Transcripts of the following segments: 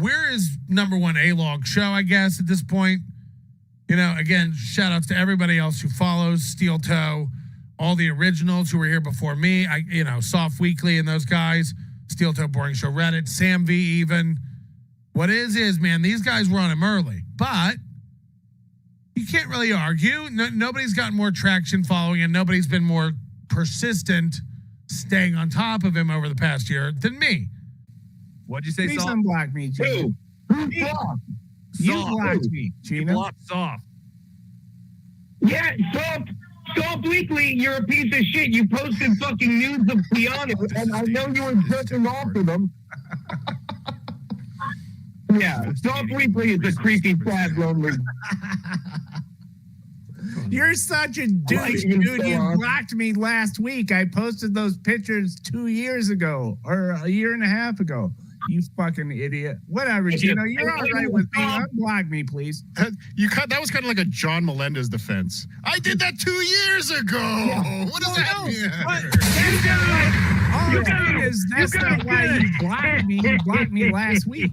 we're his number one A-log show, I guess, at this point. You know, again, shout outs to everybody else who follows Steel Toe, all the originals who were here before me. Soft Weekly and those guys, Steel Toe Boring Show Reddit, Sam V even. What is, man, these guys were on him early. But you can't really argue. Nobody's gotten more traction following, and nobody's been more persistent staying on top of him over the past year than me. What'd you say, Please Soft? unblock me, Gino. You blocked me, Gino. You blocked Soft. Yeah, Soft Weekly, you're a piece of shit. You posted fucking nudes of Keanu, and I know you were jerking off to them. Yeah, Soft Weekly is a creepy, sad, lonely. You're such a douche, dude. You blocked me last week. I posted those pictures 2 years ago or a year and a half ago. You fucking idiot. Whatever, Gino. You're all right with me. Unblock me, please. That was kind of like a John Melendez defense. I did that 2 years ago. Yeah. What does that mean? That's not why you blocked me. You blocked me last week.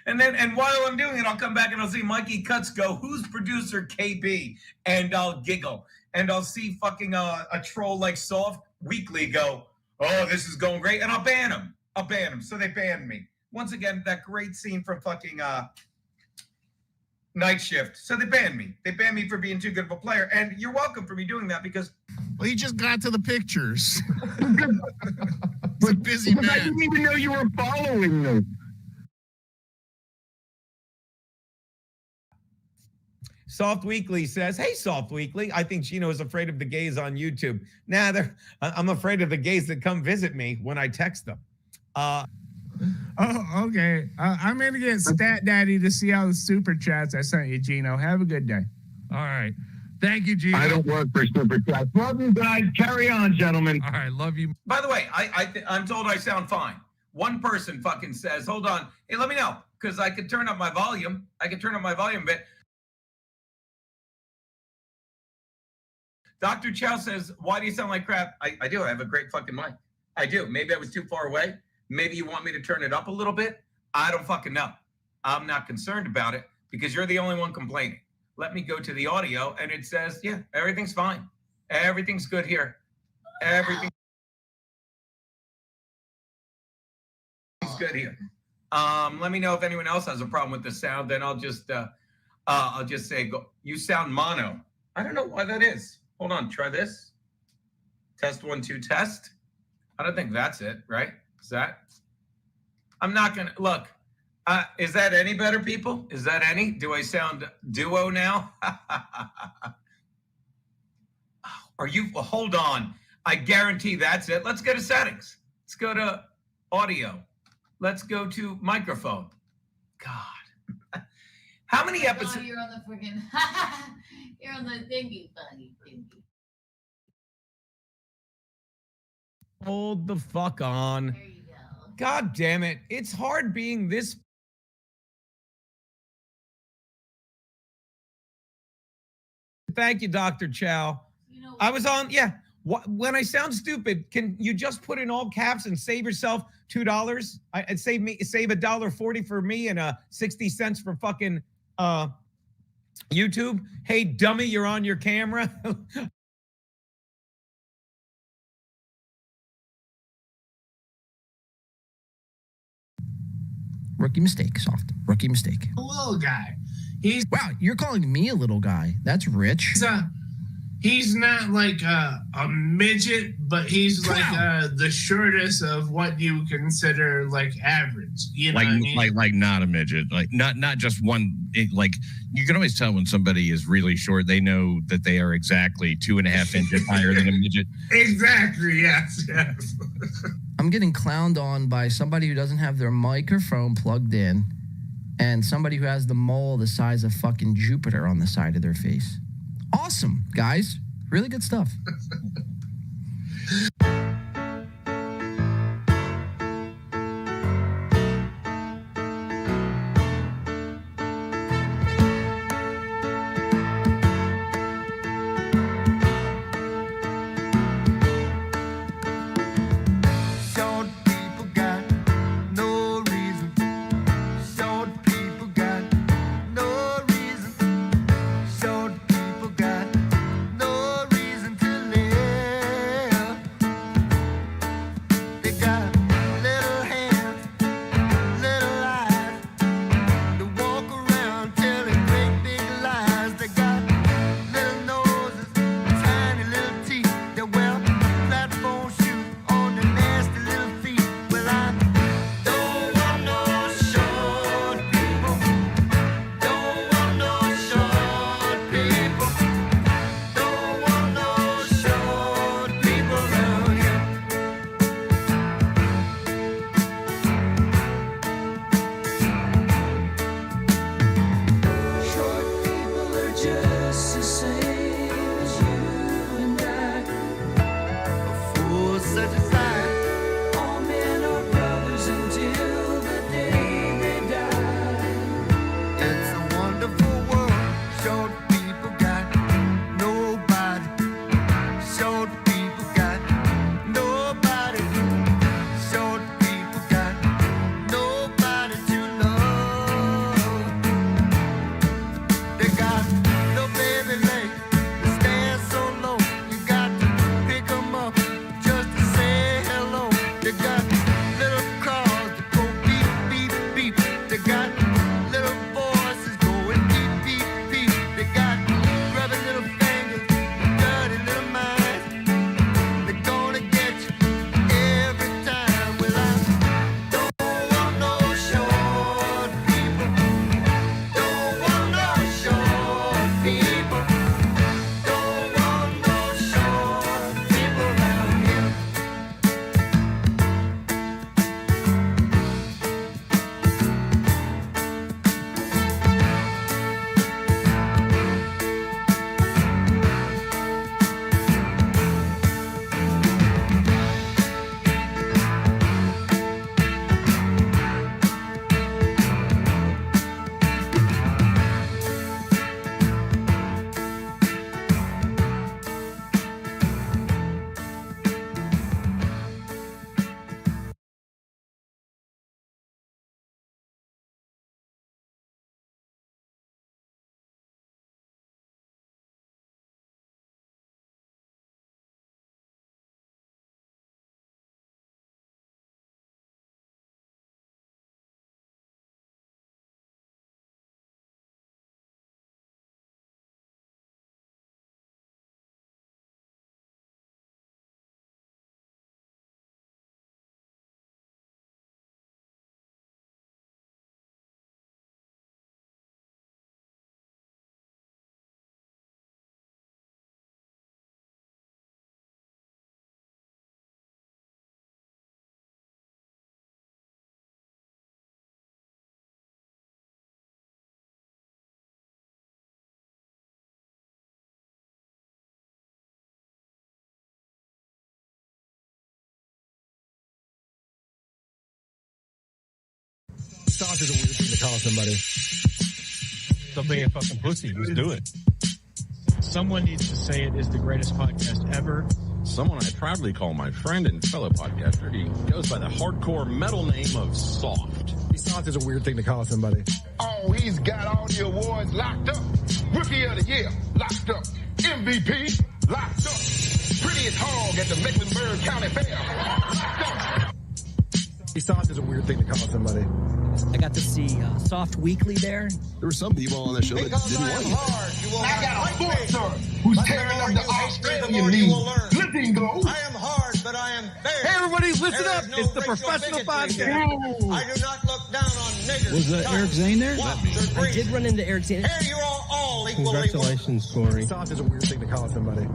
And while I'm doing it, I'll come back and I'll see Mikey Cuts go, who's producer KB? And I'll giggle. And I'll see fucking a troll like Soft Weekly go, oh, this is going great. And I'll ban him. So they banned me. Once again, that great scene from fucking Night Shift. So they banned me. They banned me for being too good of a player. And you're welcome for me doing that because... Well, he just got to the pictures. He's a busy man. I didn't even know you were following them. Soft Weekly says, hey, Soft Weekly, I think Gino is afraid of the gays on YouTube. Nah, I'm afraid of the gays that come visit me when I text them. Oh, okay. I'm going to get Stat Daddy to see all the super chats I sent you, Gino. Have a good day. All right. Thank you, Gino. I don't work for super chats. Love you guys. Carry on, gentlemen. All right. Love you. By the way, I'm told I sound fine. One person fucking says, hold on. Hey, let me know. Because I could turn up my volume. I could turn up my volume a bit. Dr. Chow says, why do you sound like crap? I do. I have a great fucking mic. I do. Maybe I was too far away. Maybe you want me to turn it up a little bit. I don't fucking know. I'm not concerned about it because you're the only one complaining. Let me go to the audio and it says, yeah, everything's fine. Everything's good here. Everything's good here. Let me know if anyone else has a problem with the sound. Then I'll just say, go. You sound mono. I don't know why that is. Hold on, try this. Test 1, 2, test. I don't think that's it, right? Is that? I'm not gonna look. Is that any better, people? Is that any? Do I sound duo now? Are you? Well, hold on. I guarantee that's it. Let's go to settings. Let's go to audio. Let's go to microphone. God. How many episodes? Oh, you're on the freaking. You're on the thingy, buddy. Hold the fuck on. There you go. God damn it. It's hard being this. Thank you, Dr. Chow. You know, I was on, yeah. When I sound stupid, can you just put in all caps and save yourself $2? I'd save $1.40 for me and 60 cents for fucking YouTube. Hey, dummy, you're on your camera. Rookie mistake, Soft. Rookie mistake. A little guy. Wow, you're calling me a little guy. That's rich. He's not like a midget, but he's like the shortest of what you consider like average. You know like, what I mean? like not a midget, like not just one. Like you can always tell when somebody is really short. They know that they are exactly 2.5 inches higher than a midget. Exactly. Yes. I'm getting clowned on by somebody who doesn't have their microphone plugged in, and somebody who has the mole the size of fucking Jupiter on the side of their face. Awesome, guys. Really good stuff. such a sign. All men are brothers until the day they die. It's a wonderful world. Short people got nobody. Short people got nobody. Short people got nobody to love. They got no baby leg to stand so low. You got to pick 'em up just to say hello. They got little cars that go beep, beep, beep. They got little voices going beep, beep, beep. They got grubby little fingers, dirty little minds. They're gonna get you every time. Well, I don't want no short people. Don't want no short people. Don't want no short people around here. Soft is a weird thing to call somebody. Stop being a fucking pussy. Just do it. Someone needs to say it is the greatest podcast ever. Someone I proudly call my friend and fellow podcaster. He goes by the hardcore metal name of Soft. Soft is a weird thing to call somebody. Oh, he's got all the awards locked up. Rookie of the Year, locked up. MVP, locked up. Prettiest hog at the Mecklenburg County Fair, locked up. Soft is a weird thing to call somebody. I got to see Soft Weekly there. There were some people on the show that didn't want you. I got a sportster who's tearing up the Australian League. Letting go. I am hard, but I am fair. Hey, everybody, listen There up. is no It's the racial Professional bigotry Podcast. here. I do not look down on niggers. Was Eric Zane there? Wops or I did run into Eric Zane. Here you are all equally. Congratulations, Corey. Soft is a weird thing to call somebody.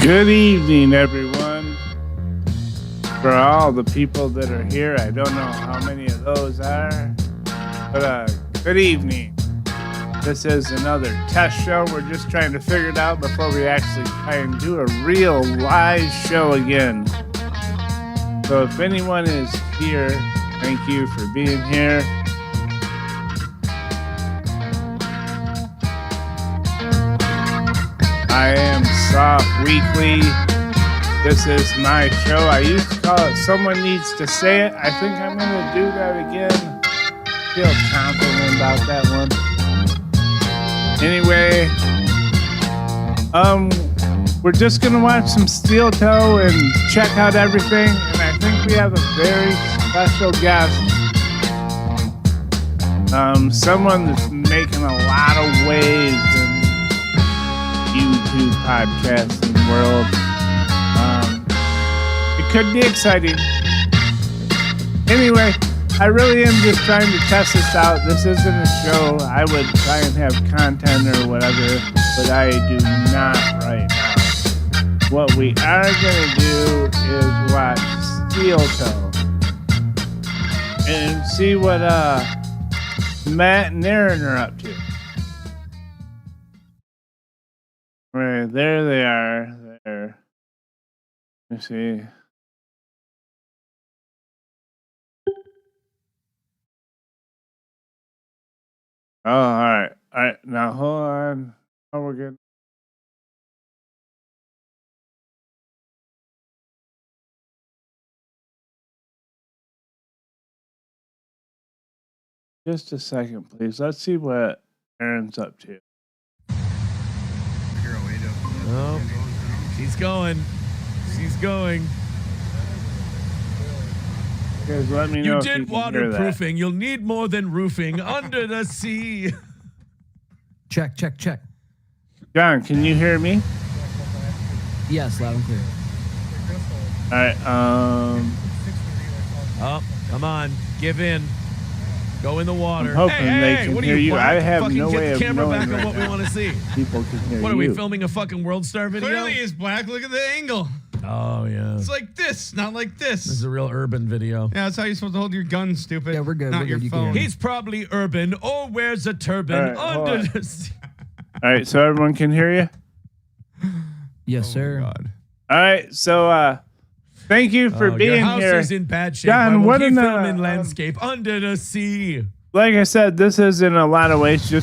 Good evening, everyone. For all the people that are here, I don't know how many of those are, but good evening. This is another test show. We're just trying to figure it out before we actually try and do a real live show again. So if anyone is here, thank you for being here. I am Soft Weekly. This is my show. I used to call it Someone Needs to Say It. I think I'm going to do that again. Feel confident about that one. Anyway, we're just going to watch some Steel Toe and check out everything. And I think we have a very special guest. Someone that's making a lot of waves in YouTube podcasting world. It could be exciting. Anyway, I really am just trying to test this out. This isn't a show. I would try and have content or whatever, but I do not right now. What we are going to do is watch Steel Toe and see what Matt and Aaron are up to. Right, there they are. There. Let's see. Oh, all right. All right. Now, hold on. Oh, we're good. Just a second, please. Let's see what Aaron's up to. Oh, she's going. She's going. Guys, let me know You if you did can hear that. waterproofing. You'll need more than roofing under the sea. Check. John, can you hear me? Yes, loud and clear. All right. Oh, come on. Give in. Go in the water. I'm hoping they can what are hear you. black? I have Fucking no get way the of camera knowing back on right what we now. want to see. People can hear What are you. we filming a fucking World Star video? Clearly he's black. Look at the angle. Oh yeah. It's like this, not like this. This is a real urban video. Yeah, that's how you're supposed to hold your gun, stupid. Yeah, we're good. Not We're your good. You can hear phone. me. He's probably urban or wears a turban All right, hold under on. the sea. All right, so everyone can hear you? Yes, sir. God. All right, so thank you for Your being house here. is in bad shape. John, Why what won't he an, film in landscape under the sea? Like I said, this is in a lot of ways in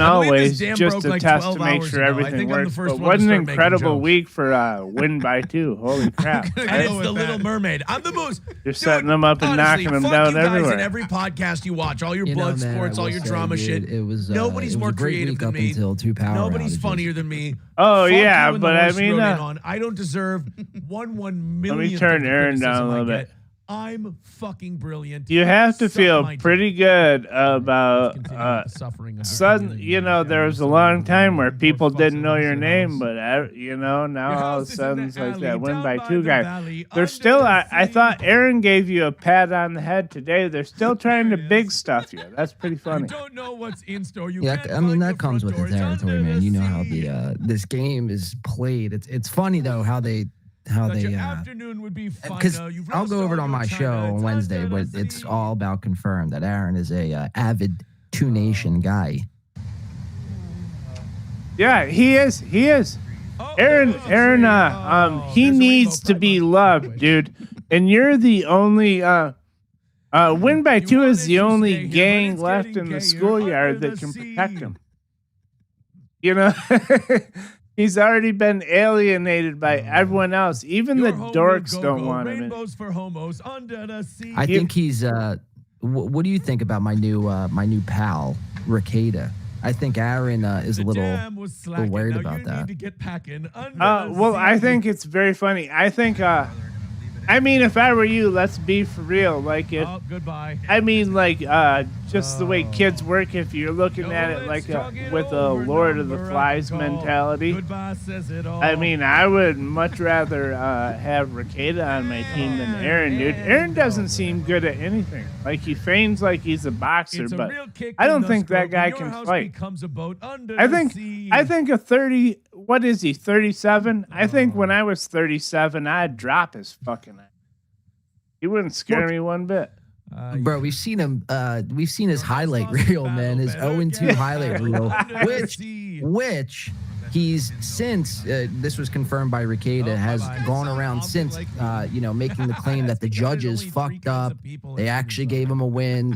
all believe this ways dam just broke a like test 12 to make hours sure ago. I everything think I'm the works. first But one what to an start making incredible jokes. week for Win by 2. Holy crap. And it's the Little Mermaid. I'm the most. You're setting them up and Honestly, knocking them fuck down you guys everywhere. in every podcast you watch, all your You know, blood man, sports, I all will your say, drama dude, shit. it was, Nobody's it was more a great creative week than up me. until 2 power Nobody's outages. funnier than me. Oh, Fuck yeah, you and the but I horse you mean, rode in on. I don't deserve one millionth. Let me turn of the Aaron down a criticism I little get. bit. I'm fucking brilliant. You have to Suck feel my dick. pretty good about Continue with the suffering of sudden. You know, there was a long time where people didn't know your name, but now all of a sudden it's like that Win by 2 guy. They're still. I thought Aaron gave you a pat on the head today. They're still trying to big stuff you. That's pretty funny. Don't know what's in store. You Yeah, can't I mean find that your comes with front the door. It's territory, under man. You know the how sea. the this game is played. It's funny though how they Thought your afternoon would be fun. because You've I'll go over it on my roasted show all your on China. Wednesday, but it's all about confirmed that Aaron is a avid Two Nation guy. Yeah, he is. He is. Aaron, he needs to be loved, dude. And you're the only Win by 2 is the only gang left in the schoolyard that can protect him. You know, he's already been alienated by everyone else. Even the dorks don't want him. Rainbows for homos under the sea. I think he's. What do you think about my new pal, Ricada? I think Aaron is a little worried about that. Well, I think it's very funny. I think, I mean, if I were you, let's be for real. Like it. Oh, goodbye. I mean, like, just the way kids work. If you're looking at it like with a Lord of the Flies mentality. Goodbye says it all. I mean, I would much rather have Ricada on my team than Aaron, dude. Aaron doesn't seem good at anything. Like, he feigns like he's a boxer, It's a but real kick I in don't the think that scrotum. guy Your can house fight. becomes a boat under I the think sea. a 30. What is he? 37. I think when I was 37, I'd drop his fucking ass. He wouldn't scare me one bit. Bro, we've seen him. We've seen his highlight reel, man. His 0-2 highlight reel, which he's since this was confirmed by Ricada has gone around since making the claim that the judges fucked up. They actually gave him a win.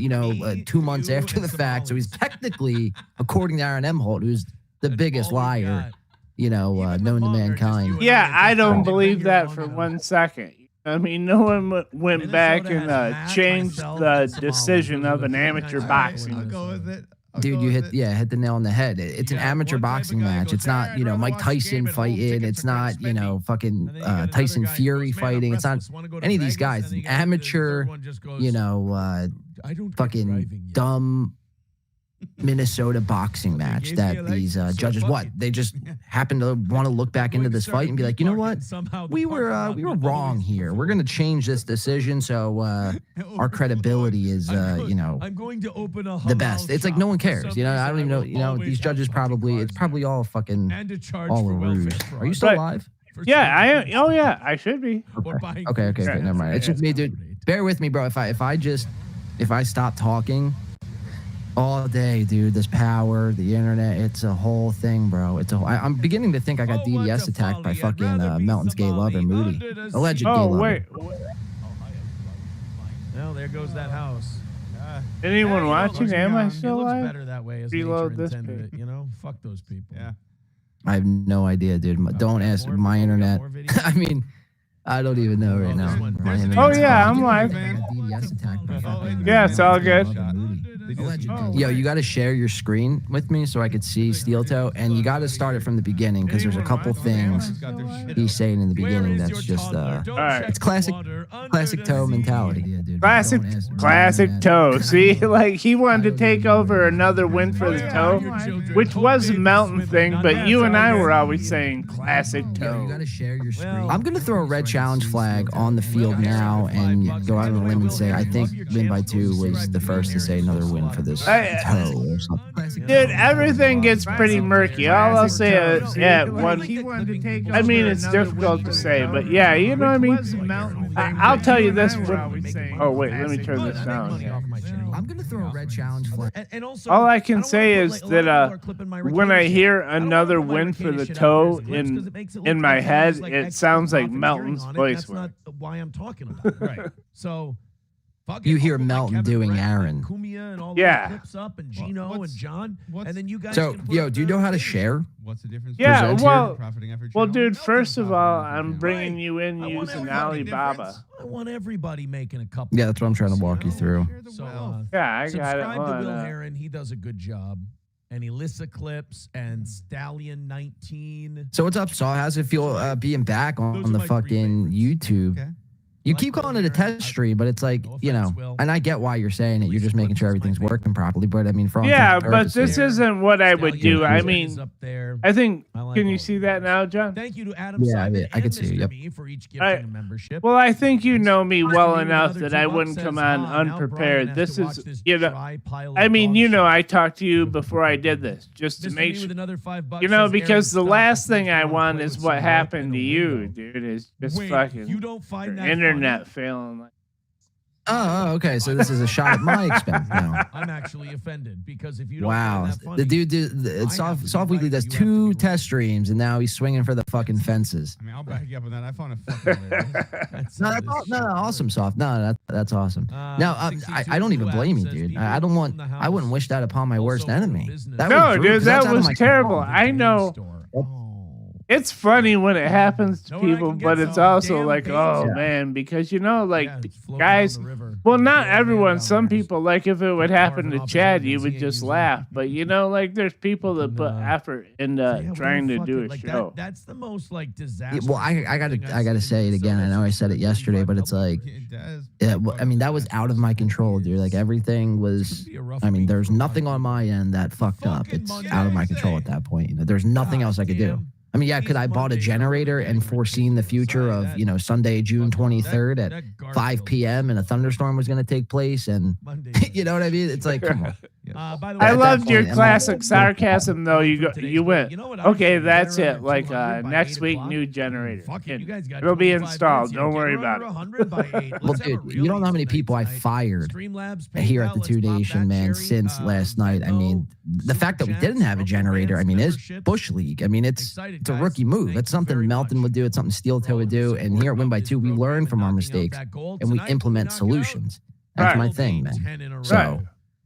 2 months after the fact. So he's technically, according to Aaron Emholt, who's the biggest liar known to mankind. Yeah, I don't believe that for 1 second. I mean, no one went back and changed the decision of an amateur boxing. Dude, you hit the nail on the head. It's an amateur boxing match. It's not, Mike Tyson fighting. It's not, fucking Tyson Fury fighting. It's not any of these guys. It's an amateur, fucking dumb Minnesota boxing match that these judges they just happen to want to look back into this fight and be like, you know what, we were wrong here. We're gonna change this decision so our credibility is I'm going to open a the best. It's like no one cares. I don't even know. These judges it's probably all fucking all a ruse. Are you still alive? Yeah, I should be. Okay, never mind. It's just me, dude. Bear with me, bro. If I stop talking all day, dude, this power, the internet, it's a whole thing, bro. I'm beginning to think I got DDS attacked by fucking Melton's gay lover, Moody. Alleged gay lover. Wait. Well, there goes that house. Anyone watching? Am I still It looks alive? better that way as Reload nature this intended it, Fuck those people. Yeah. I have no idea, dude. Don't ask my internet. I mean, I don't even know right now. Oh yeah, I'm live. Yeah, it's all good. Yo, you got to share your screen with me so I could see Steel Toe, and you got to start it from the beginning because there's a couple things he's saying in the beginning that's just it's classic Toe mentality. Yeah, dude. Classic Toe. See, like he wanted to take over another win for the Toe, which was a Mountain thing, but you and I were always saying classic Toe. You got to share your screen. I'm gonna throw a red challenge flag on the field now and go out on a limb and say I think Win by 2 was the first to say another win for this Toe or something. Dude, everything gets pretty murky. All I'll say is, I mean, it's difficult to say, but yeah, you know what I mean? I'll tell you this. Oh, wait, let me turn this down. I'm going to throw a red challenge flag. All I can say is that when I hear another win for the Toe in my head, it sounds like Melton's voice. That's not why I'm talking about it. Right. So you hear Melton doing Aaron. Yeah. Clips up and Gino and John, and then you guys. So, yo, do you know how to share? What's the difference? Yeah, well, dude. First of all, I'm bringing you in using Alibaba. I want everybody making a couple. Yeah, that's what I'm trying to walk you through. So, yeah, I got it. Subscribe to Will Heron. He does a good job. And Elissa Clips and Stallion 19. So what's up, Saul? How's it feel being back on the fucking YouTube? Okay. You keep calling it a test stream, but it's like, and I get why you're saying it. You're just making sure everything's working properly. But I mean, but this isn't what I would do. I mean, I think, can you see that now, John? Thank you to Adam Simon I can see you. Yep. For each gifting a membership. Well, I think you know me well enough that I wouldn't come on unprepared. This is, I mean, I talked to you before I did this, just to make sure, because the last thing I want is what happened to you, dude, is just fucking internet failing. Oh, okay. So this is a shot at my expense now. I'm actually offended because if you don't find that funny, the dude, Soft Weekly does 2 test streams and now he's swinging for the fucking fences. I mean, I'll back you up on that. I found a fucking awesome, Soft. No, that's awesome. I don't even blame you, dude. I wouldn't wish that upon my worst enemy. That was terrible. I know. It's funny when it happens to people, but it's also like, man, because guys, well, not everyone. Some people, like if it would happen to Chad, you would just laugh. But there's people that put effort into trying to do a show. That's the most disaster. Well, I gotta say it again. I know I said it yesterday, but it's like, I mean, that was out of my control, dude. Like everything was. I mean, there's nothing on my end that fucked up. It's out of my control at that point. There's nothing else I could do. I mean, yeah, could I bought a generator and foreseen the future of, Sunday, June 23rd at 5 p.m. and a thunderstorm was going to take place? And you know what I mean? It's like, come on. I loved your classic sarcasm, though. You went, okay, that's it. Like next week, new generator. It'll be installed. Don't worry about it. Well, dude, you don't know how many people I fired here at the 2 Nation, man, since last night. I mean, the fact that we didn't have a generator, I mean, is Bush League. I mean, it's a rookie move. It's something Melton would do. It's something Steel Toe would do. And here at Win by 2, we learn from our mistakes and we implement solutions. That's my thing, man. So.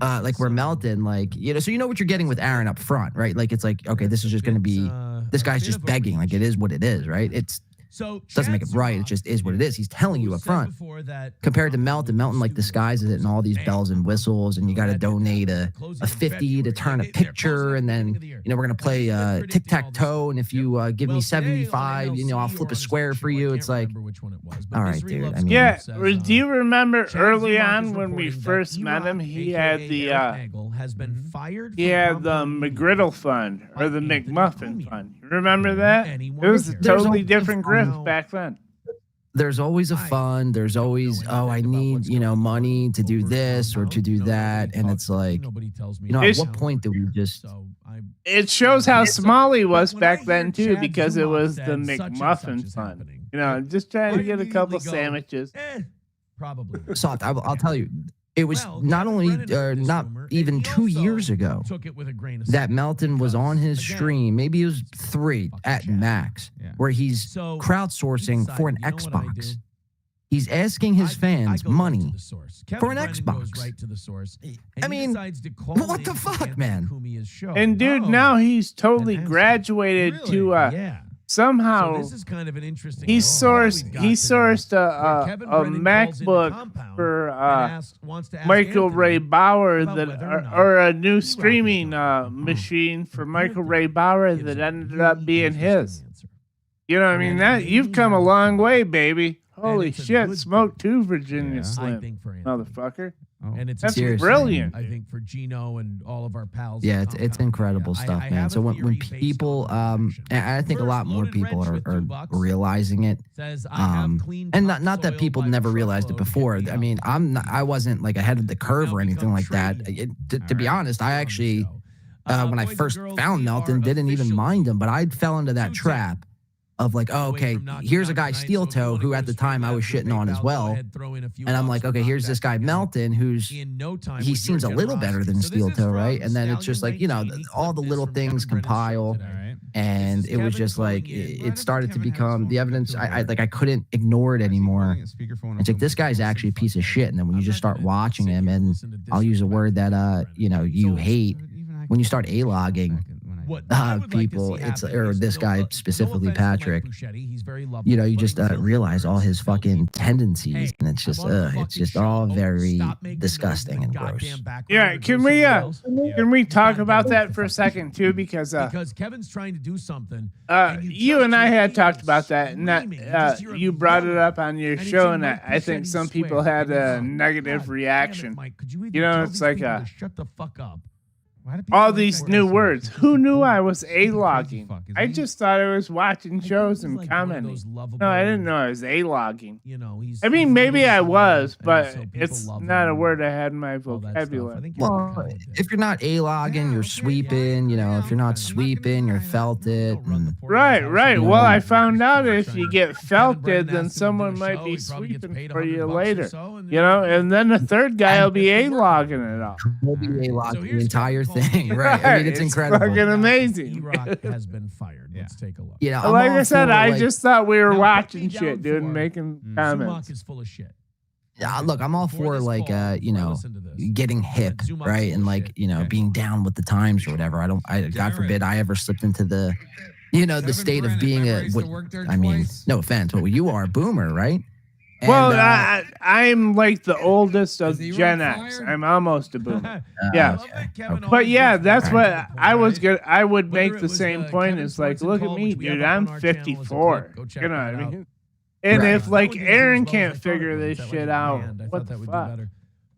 like we're melting, like, you know, so you know what you're getting with Aaron up front, right? Like, it's like, okay, this is just going to be, this guy's just begging, like, it is what it is, right? It's, doesn't make it right. It just is what it is. He's telling you up front. Compared to Melton, Melton like disguises it in all these bells and whistles, and you got to donate a 50 to turn a picture, and then, you know, we're gonna play tic-tac-toe, and if you give me 75, you know, I'll flip a square for you. It's like, all right, dude. I mean, yeah. Do you remember early on when we first met him? He had the McGriddle Fund or the McMuffin Fund. You remember that? It was a totally different grift back then. there's always a fund. There's always, I need, money to do this or to do that. And it's like, at what point do we just... It shows how small he was back then, too, because it was the McMuffin fund. Just trying to get a couple sandwiches. Probably. Soft, I'll tell you, it was not only, not even 2 years ago that Melton was on his stream, maybe it was 3 at max, where he's crowdsourcing for an Xbox. He's asking his fans money for an Xbox. I mean, what the fuck, man? And dude, now he's totally graduated to somehow. So this is kind of an interesting. He sourced a MacBook for Michael Ray Bauer or a new streaming machine for Michael Ray Bauer that ended up being his. You know what I mean? That you've come a long way, baby. Holy shit, smoke 2 Virginia Slim, motherfucker. And it's That's brilliant. I think for Gino and all of our pals. Yeah, it's incredible stuff, man. So when people, and I think a lot more people are realizing it, and not that people never realized it before. I mean, I wasn't like ahead of the curve or anything like that. To be honest, I actually, when I first found Melton, didn't even mind him, but I fell into that trap of like, oh, okay, here's a guy Steel Toe who at the time I was shitting on as well, and I'm like, okay, here's this guy Melton he seems a little better than Steel Toe, right? And then it's just like, all the little things compile, and it was just like it started to become the evidence. I couldn't ignore it anymore. It's like, this guy's actually a piece of shit, and then when you just start watching him, and I'll use a word that you hate, when you start A-logging people, or this guy specifically, Patrick, you just realize all his fucking tendencies, and it's just all very disgusting and gross. Yeah, can we talk about that for a second too? Because Kevin's trying to do something. You and I had talked about that, and that you brought it up on your show, and I think some people had a negative reaction. It's like shut the fuck up. All these new words. Who knew I was A-logging? I just thought I was watching shows and commenting. No, I didn't know I was A-logging. I mean, maybe I was, but it's not a word I had in my vocabulary. Well, if you're not A-logging, you're sweeping. If you're not sweeping, you're felted. Right. Well, I found out if you get felted, then someone might be sweeping for you later. And then the third guy will be A-logging it all. We'll be A-logging the entire thing, right? I mean, it's incredible. Fucking amazing. E-Rock has been fired. Let's take a look. Like I said, I just thought we were watching shit, dude, and making comments. Zumach is full of shit. Yeah, look, I'm all for like getting hip, right? And like, being down with the times or whatever. God forbid I ever slipped into the the state of being no offense, but you are a boomer, right? And, I'm like the oldest of Gen X. I'm almost a boomer. Yeah. Okay. But yeah, that's what I was gonna. I would make the same point. It's like, look at me, dude. I'm 54. You know what I mean? And if like Aaron can't figure this shit out, what the fuck?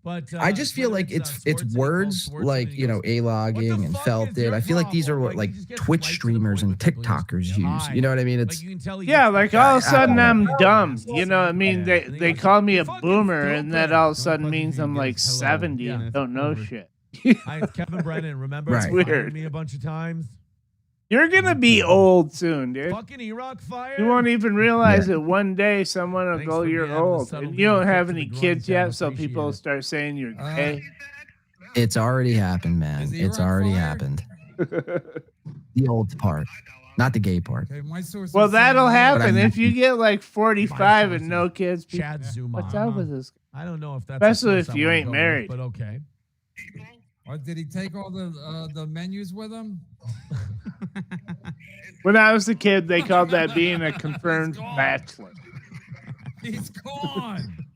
But I just feel like it's words like A-logging and felted. I feel like these are what like Twitch streamers and TikTokers use. You know what I mean? It's like all of a sudden I'm dumb. You know what I mean? They call me a boomer, and that all of a sudden means I'm like 70 and don't know shit. Kevin Brennan, remember? It's weird. Me a bunch of times. You're gonna be old soon, dude. Fucking E-Rock fired. You won't even realize that one day someone will go, you're old. And you don't have any kids yet, so people will start saying you're gay. It's already happened, man. It's already happened. The old part, not the gay part. Well, that'll happen if you get like 45 and no kids. Chad Zumach. What's up with this? I don't know if that's especially if you ain't married. But okay. Or did he take all the menus with him? When I was a kid, they called that being a confirmed bachelor. He's gone.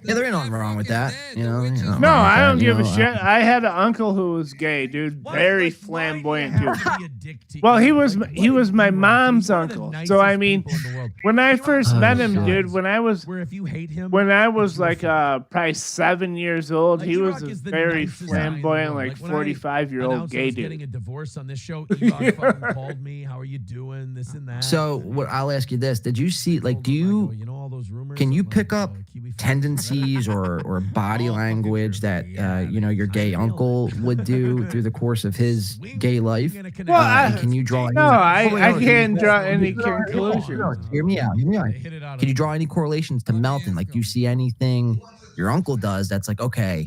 Yeah, there ain't nothing wrong with that. No, I don't give a shit. I had an uncle who was gay, dude. Very flamboyant, dude. dick to Well, you. he was Like, he what was a my hero. mom's He's one of the uncle. nicest So I mean, people in the world. when I first Oh, met him, shit. dude, when I was Where if you hate him, like probably 7 years old, Like, he E-Rock was a is the very nicest guy in the flamboyant, world. like when I 45-year-old announced I gay was getting dude. a divorce on this show, E-Rock fucking called me. How are you doing? This and that. So what I'll ask you this: did you see like do you you know all those rumors? can you of, pick like, up Kiwi Flash? tendencies or body language that you know your gay uncle would do through the course of his gay life? Well, And can you draw? No, I can't draw any conclusions. Hear me out. Hear me out. Can you draw any correlations to Melton? Like, do you see anything your uncle does that's like, okay,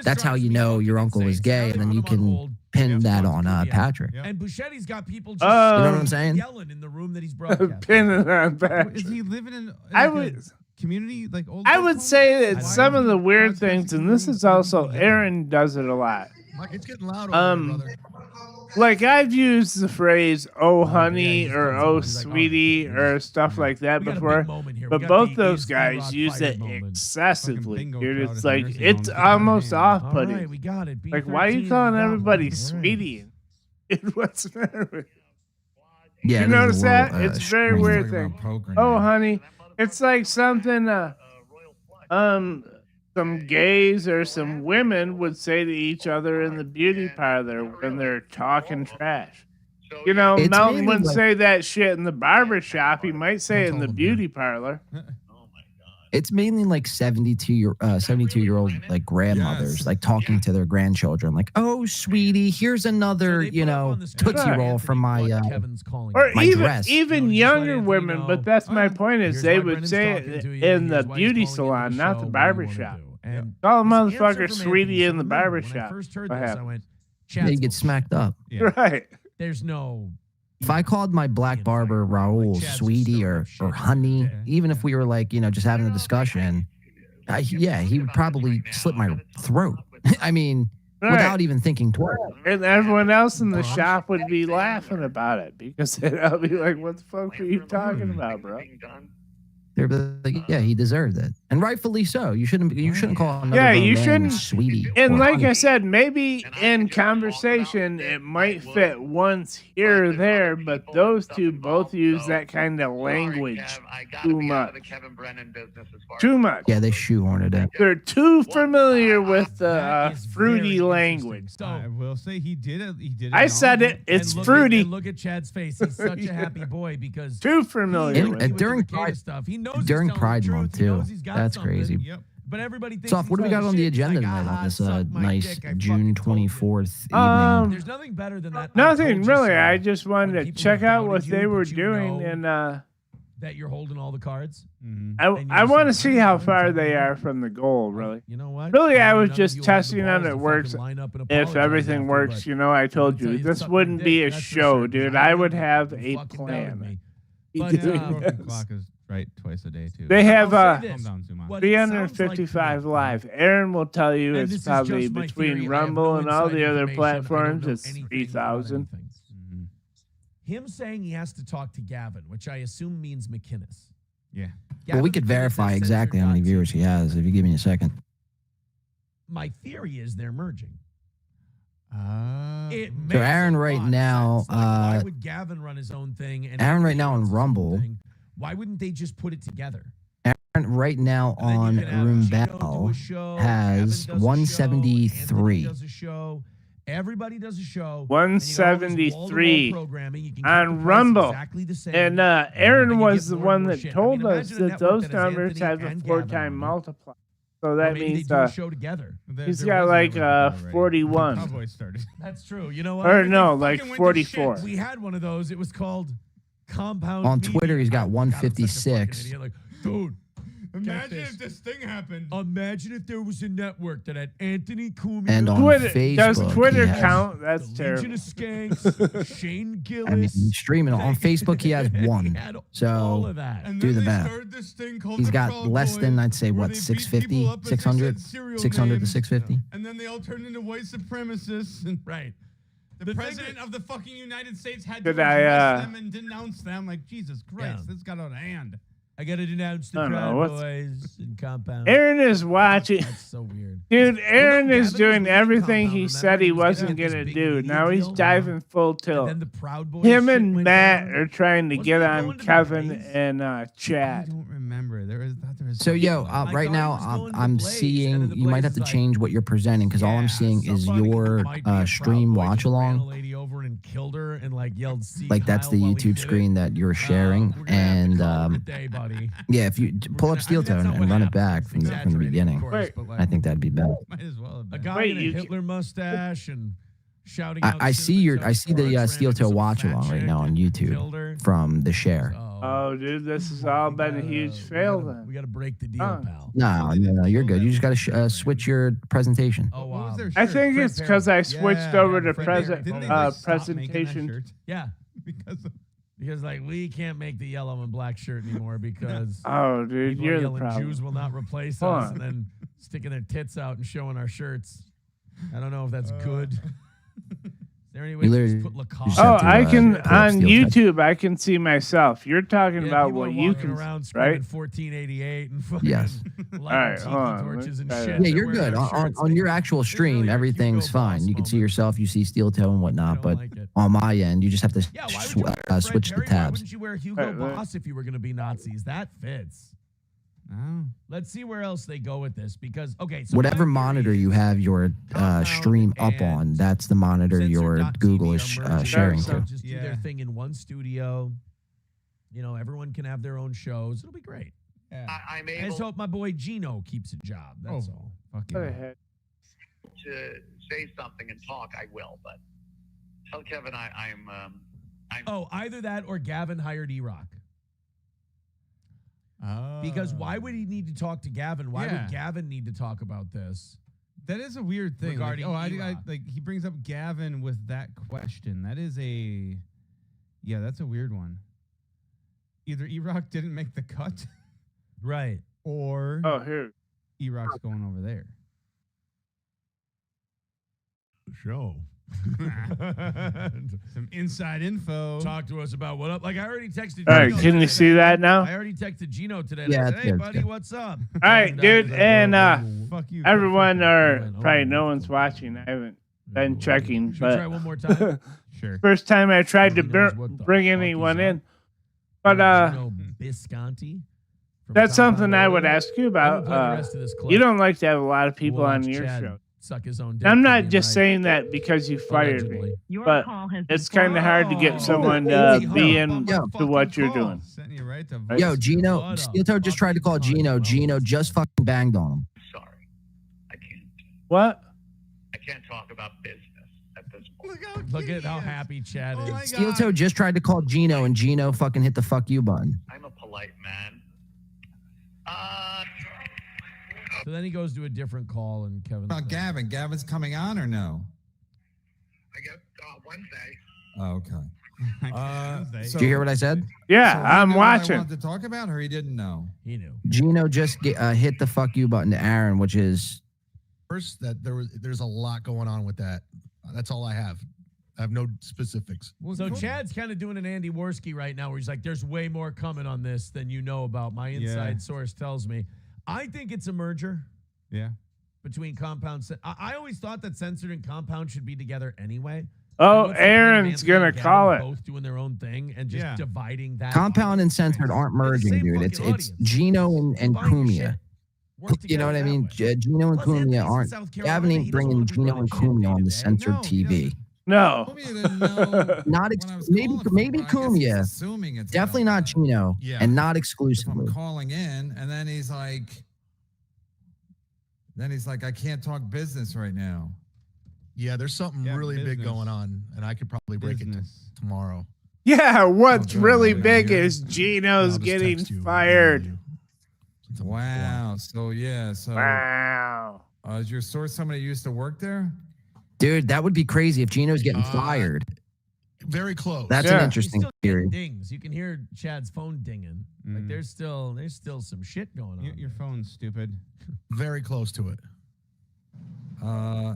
that's how you know your uncle is gay, and then you can pin that on Patrick. And Buschetti's got people just You know what I'm saying? yelling in the room that he's broadcasting. Pinning on Patrick. Is he living in I like, would- a community like old? I folks' would home? say that some of the weird things, and this is also Aaron does it a lot. Mike, it's getting loud over there, brother. Like I've used the phrase "oh honey" or "oh sweetie" or stuff like that before, but both those guys use it excessively, dude. It's like it's almost off-putting. All right, we got it. Like, why are you B13, calling we got it. everybody All right. sweetie? What's the matter with Yeah, you? this is a Notice that? little, It's a very strange. weird thing. Oh honey, it's like something. Some gays or some women would say to each other in the beauty parlor when they're talking trash. You know, It's Melton mainly wouldn't like- say that shit in the barber shop. He might say it in the beauty parlor. It's mainly like 72-year-old like grandmothers like talking to their grandchildren, like, "Oh, sweetie, here's another, you know, Tootsie Roll from my Or my even dress." younger women, but that's my point is they would say it in the beauty salon, not the barber shop. Call a motherfucker sweetie in the barber shop. First heard What this, I happened? went, Yeah, you get smacked up. Right. There's no. If I called my black barber Raul sweetie or honey, even if we were like, you know, just having a discussion, he would probably slit my throat. I mean, Right. without even thinking twice. And everyone else in the shop would be laughing about it because they'll be like, "What the fuck are you talking about, bro?" They're like, yeah, he deserved it, and rightfully so. You shouldn't call another Yeah, grown you man shouldn't. sweetie. And or like honey. I said, maybe in conversation it might fit once here or there, but those two both use that kind of language too much. Too much. Yeah, they shoehorned it in. They're too familiar with the fruity language. I will say he did it. He did it. I said it. It's fruity. Look at Chad's face. He's such a happy boy because Too familiar And- with and it. during Pride Pride, stuff. He knows during he's telling Pride the truth. Month He too. knows he's got That's something. crazy. Yep. But everybody thinks Soft, what do we got on the agenda tonight on this nice June 24th evening? There's nothing better than that. Nothing really. I just wanted to check out what they were doing, and that you're holding all the cards. I want to see how far they are from the goal. Really, You know what? really, I None was of just you have the testing on balls it to works. fucking line up and If apologize everything after, works, but you know, I told tell you you this suck my wouldn't be dick, a that's for show, sure, dude. because I I would know have you a fucking plan. me. Be But, doing Broken this. clock is right twice a day too. They have I'll say this. Calm down too much. What it sounds like to 355 me, live. Aaron will tell you and it's this is probably just my between theory, I have Rumble no and all inside the other information, I don't platforms. know It's anything about 3,000. anything. Him saying he has to talk to Gavin, which I assume means McInnes. Yeah. Well, we Gavin could McInnes verify has exactly censored how many God viewers he has if you give me a second. My theory is they're merging. Uh, It So makes Aaron a right lot of now, sense. Like, why would Gavin run his own thing? And Aaron right everybody now on runs his own Rumble. thing? Why wouldn't they just put it together? Aaron right now And then on you can have Room Gino do Bell a show, has Gavin does a show, 173. Anthony does a show. Everybody does a show. 173 programming. You can keep the on price Rumble. exactly the same. And and Aaron you was get the more and one more that shit. I told mean, us imagine a that network those that has numbers Anthony have a and 4 Gavin time on it. multiplier. So Or that maybe they means do a show together. he's got like 41. started. That's true. You know what? Or no, like 44. We had one of those. It was called Compound. On Media. Twitter, he's got God, I'm such a fucking 156. idiot. Like, dude, Imagine this. if this thing happened. imagine if there was a network that had Anthony Cumia. And on Twitter, Facebook, does Twitter he has- count? That's the Legion terrible. of Skanks, Shane Gillis. I mean, streaming on Facebook, he has one. had all So of that. And do then the they math. started this thing called He's the got Proud less Boys, than, I'd say, where what, they beat 650, people up as they 600, said serial 600 to names, 650. And then they all turned into white supremacists. And Right. the The thing president that- of the fucking United States had Did to I, address them and denounce them. Like, Jesus Christ, Yeah. this got out of hand. I got to denounce the I don't know, Proud what's- Boys and Compound. Aaron is watching. That's so weird. Dude, Aaron is Gavin was doing leading everything Compound, he remember? said he He was gonna wasn't have this gonna big do. media Now he's deal, diving full And tilt. then the Proud Boys Him shit and went Matt down. are trying to Wasn't get he on going to the Kevin Blaze? and I Chad. don't remember. Thought there was So yo, I right thought he now was going to the I'm Blaze, and seeing then the you might Blaze have to is like, change what you're presenting because all I'm seeing is somebody your might be a Proud stream Boy watch just ran a along. lady over and killed her and like yelled Like that's the "See Kyle" while he YouTube did screen it. that you're sharing, We're gonna have to and call it a day, buddy. yeah, if you pull up Steel Tone and run it back from the Exaggerating, beginning, of course, but, like, I think that'd be better. Might as well have a been. guy Wait, in a you Hitler mustache and shouting. I see your I see the Steel Toe watch along right now on YouTube from the share. Oh, dude, this has all been a huge fail then. We got to break the deal, pal. No, you're good. You just got to switch your presentation. Oh, What was their I shirt? think Fred it's because I switched Yeah, over to Fred Perry. Didn't they, like, stop making that presentation. shirt? Yeah, because like we can't make the yellow and black shirt anymore because Oh, dude, people are you're the yelling problem. Jews will not replace Hold us on. and then sticking their tits out and showing our shirts. I don't know if that's good. Is there any way You to literally just put Lacoste? just Oh, have to, I can pull up on Steel Toe. YouTube. I can see myself. You're talking Yeah, about people what are you walking can, around right? screaming 1488 and fucking Yes. lighting Alright, tiki hold on. torches and Let's shit. try Yeah, They're you're wearing good. our On, shirts. on your actual It's stream, really your everything's Hugo Boss fine. You can see moment. yourself, you see Steel Toe and I whatnot, don't but like it. on my end, you just have to Yeah, why would you wear Fred switch the Perry? Why tabs. wouldn't you wear Hugo Right. Boss if you were going to be Nazis? That fits. Oh. Let's see where else they go with this because okay, so Whatever my monitor theory you is have your Compound stream up and on, that's the monitor your Censored.tv Google are is merging. sharing They'll to. just do their thing in one studio. You know, everyone can have their own shows. It'll be great. I'm I able just hope my boy Gino keeps a job. That's all. Fuck Go you. ahead. to say something and talk, I will. But tell Kevin I'm Oh, either that or Gavin hired E-Rock. Because why would he need to talk to Gavin? Why Yeah. would Gavin need to talk about this? That is a weird thing. Like, Regarding I E-Rock. like he brings up Gavin with that question. That is that's a weird one. Either E-Rock didn't make the cut, Right. or Oh, here. E-Rock's going over there. Show. Some inside info. Talk to us about what up. Like I already texted All right, Gino can you today. see that now? I already texted Gino today. Yeah, I said, it's hey, good, buddy, it's good. what's up? All right, dude, and Fuck you. everyone are Oh, probably no one's watching. I haven't been checking, Should we try but one more time? Sure. first time I tried to Nobody knows what the bring fuck anyone he's in. up. But Gino Bisconti. from that's something Compound I would Audio. ask you I'm gonna about. play the rest of this clip. You don't like to have a lot of people We'll on watch your Chad show. Suck his own dick I'm for not being just right. saying that because you fired Allegedly. me, but it's kind of hard to get someone holy to hell. be in Yo. to what you're doing. Sent you right to Yo, Gino, What a Steel Toe just tried to call fucking Gino. cunt. Gino just fucking banged on him. sorry. I can't. What? I can't talk about business at this point. Look at how happy Chad is. Steel Toe just tried to call Gino, and Gino fucking hit the fuck you button. I'm a polite man. So then he goes to a different call, and Kevin. About Gavin. Gavin's coming on or no? I guess Wednesday. Oh, okay. Did you hear what I said? Yeah, So he I'm knew what I watching. wanted to talk about, or he didn't know. He knew. Gino just hit the fuck you button to Aaron, which is First, that there's a lot going on with that. That's all I have. I have no specifics. So Chad's kind of doing an Andy Worski right now, where he's like, "There's way more coming on this than you know about." My inside source tells me. I think it's a merger. Yeah. Between Compound. I always thought that Censored and Compound should be together anyway. Oh, Like, what's the point of Aaron's Anthony gonna and Gavin call it. both doing their own thing and just dividing that. Compound and Censored aren't merging, same dude. It's fucking it's Gino and Cumia. You know what I mean? Gino and Cumia aren't. Gavin ain't bringing Gino and Cumia on the Censored TV. No. Not maybe Cumia. Assuming it's Definitely not Gino, Yeah. and not I'm exclusively. calling in, and then he's like, I can't talk business right now. Yeah, there's something really big business. going on, and I could probably break it tomorrow. Yeah, what's Oh, really God. big Yeah. is Gino's just getting text you. fired. Wow. So Wow. Is your source somebody who used to work there? Dude, that would be crazy if Gino's getting fired. Very close. That's an interesting He's still getting theory. dings. You can hear Chad's phone dinging. Like there's still some shit going on. Your phone's stupid. Very close to it. Oh,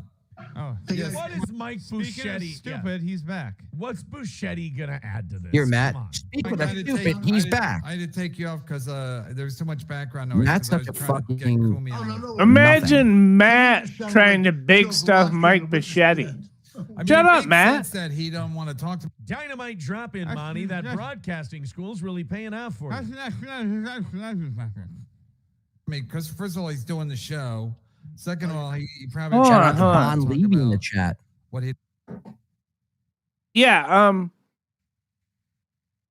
What is Mike Speaking of Buschetti? stupid, he's back. What's Buschetti gonna add to this? Here, Matt. Come on. Speaking I of had to stupid, take- he's I back. had to take you off because there was too much background noise. Matt's 'cause I such a was trying to get fucking. Kumi on. Imagine Matt trying to big stuff Mike Bichetti. I mean, Shut it up, makes Matt. sense that he don't want to talk to. Dynamite drop in, Monty. That broadcasting school's really paying out for you. I mean, because first of all, he's doing the show. Second of all, he probably Shout out to hold Von on. Levy in the chat. what he. Yeah,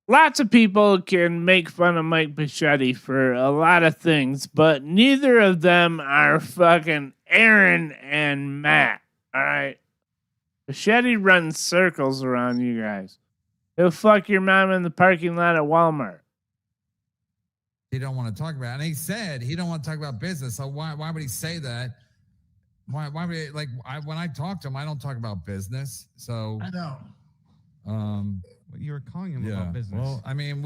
lots of people can make fun of Mike Bichetti for a lot of things, but neither of them are fucking Aaron and Matt. All right. Bichetti runs circles around you guys. He'll fuck your mom in the parking lot at Walmart. He don't want to talk about, and he said he don't want to talk about business. So why would he say that? Why would he, like when I talk to him, I don't talk about business. So I know. You were calling him yeah. about business. Well, I mean,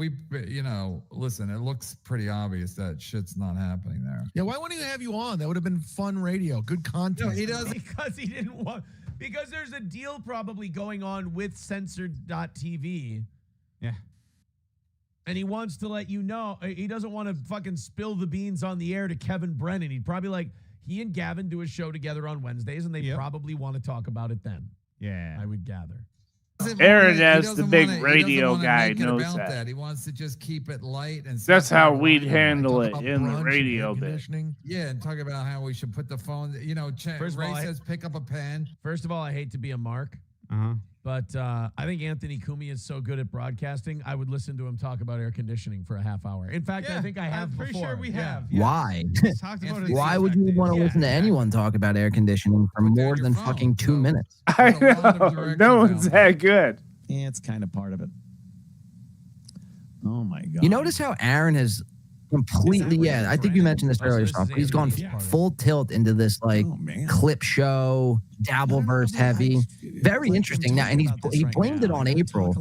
listen, it looks pretty obvious that shit's not happening there. Yeah, why wouldn't he have you on? That would have been fun radio, good content. No, he doesn't. Because he didn't want. Because there's a deal probably going on with Censored.tv. Yeah. And he wants to let you know. He doesn't want to fucking spill the beans on the air to Kevin Brennan. He'd probably he and Gavin do a show together on Wednesdays, and they probably want to talk about it then. Yeah. I would gather. Aaron, as the big radio guy, knows about that. He wants to just keep it light and. That's stuff how like we'd that. handle it About in the brunch and radio air bit. conditioning. Yeah, and talk about how we should put the phone. First of Ray all, says pick up a pen. First of all, I hate to be a mark, but I think Anthony Kumi is so good at broadcasting. I would listen to him talk about air conditioning for a half hour. In fact, I think I have I'm pretty before. sure we Yeah. have. Yeah. Why? He's talked about it. Why would you want to listen to anyone talk about air conditioning for more than fucking 2 minutes? I know. No one's that good. Yeah, it's kind of part of it. Oh my god! You notice how Aaron has completely, I think you mentioned this earlier, Stop. He's gone full tilt into this clip show, Dabbleverse heavy. Very interesting. Now, and he blamed it on April.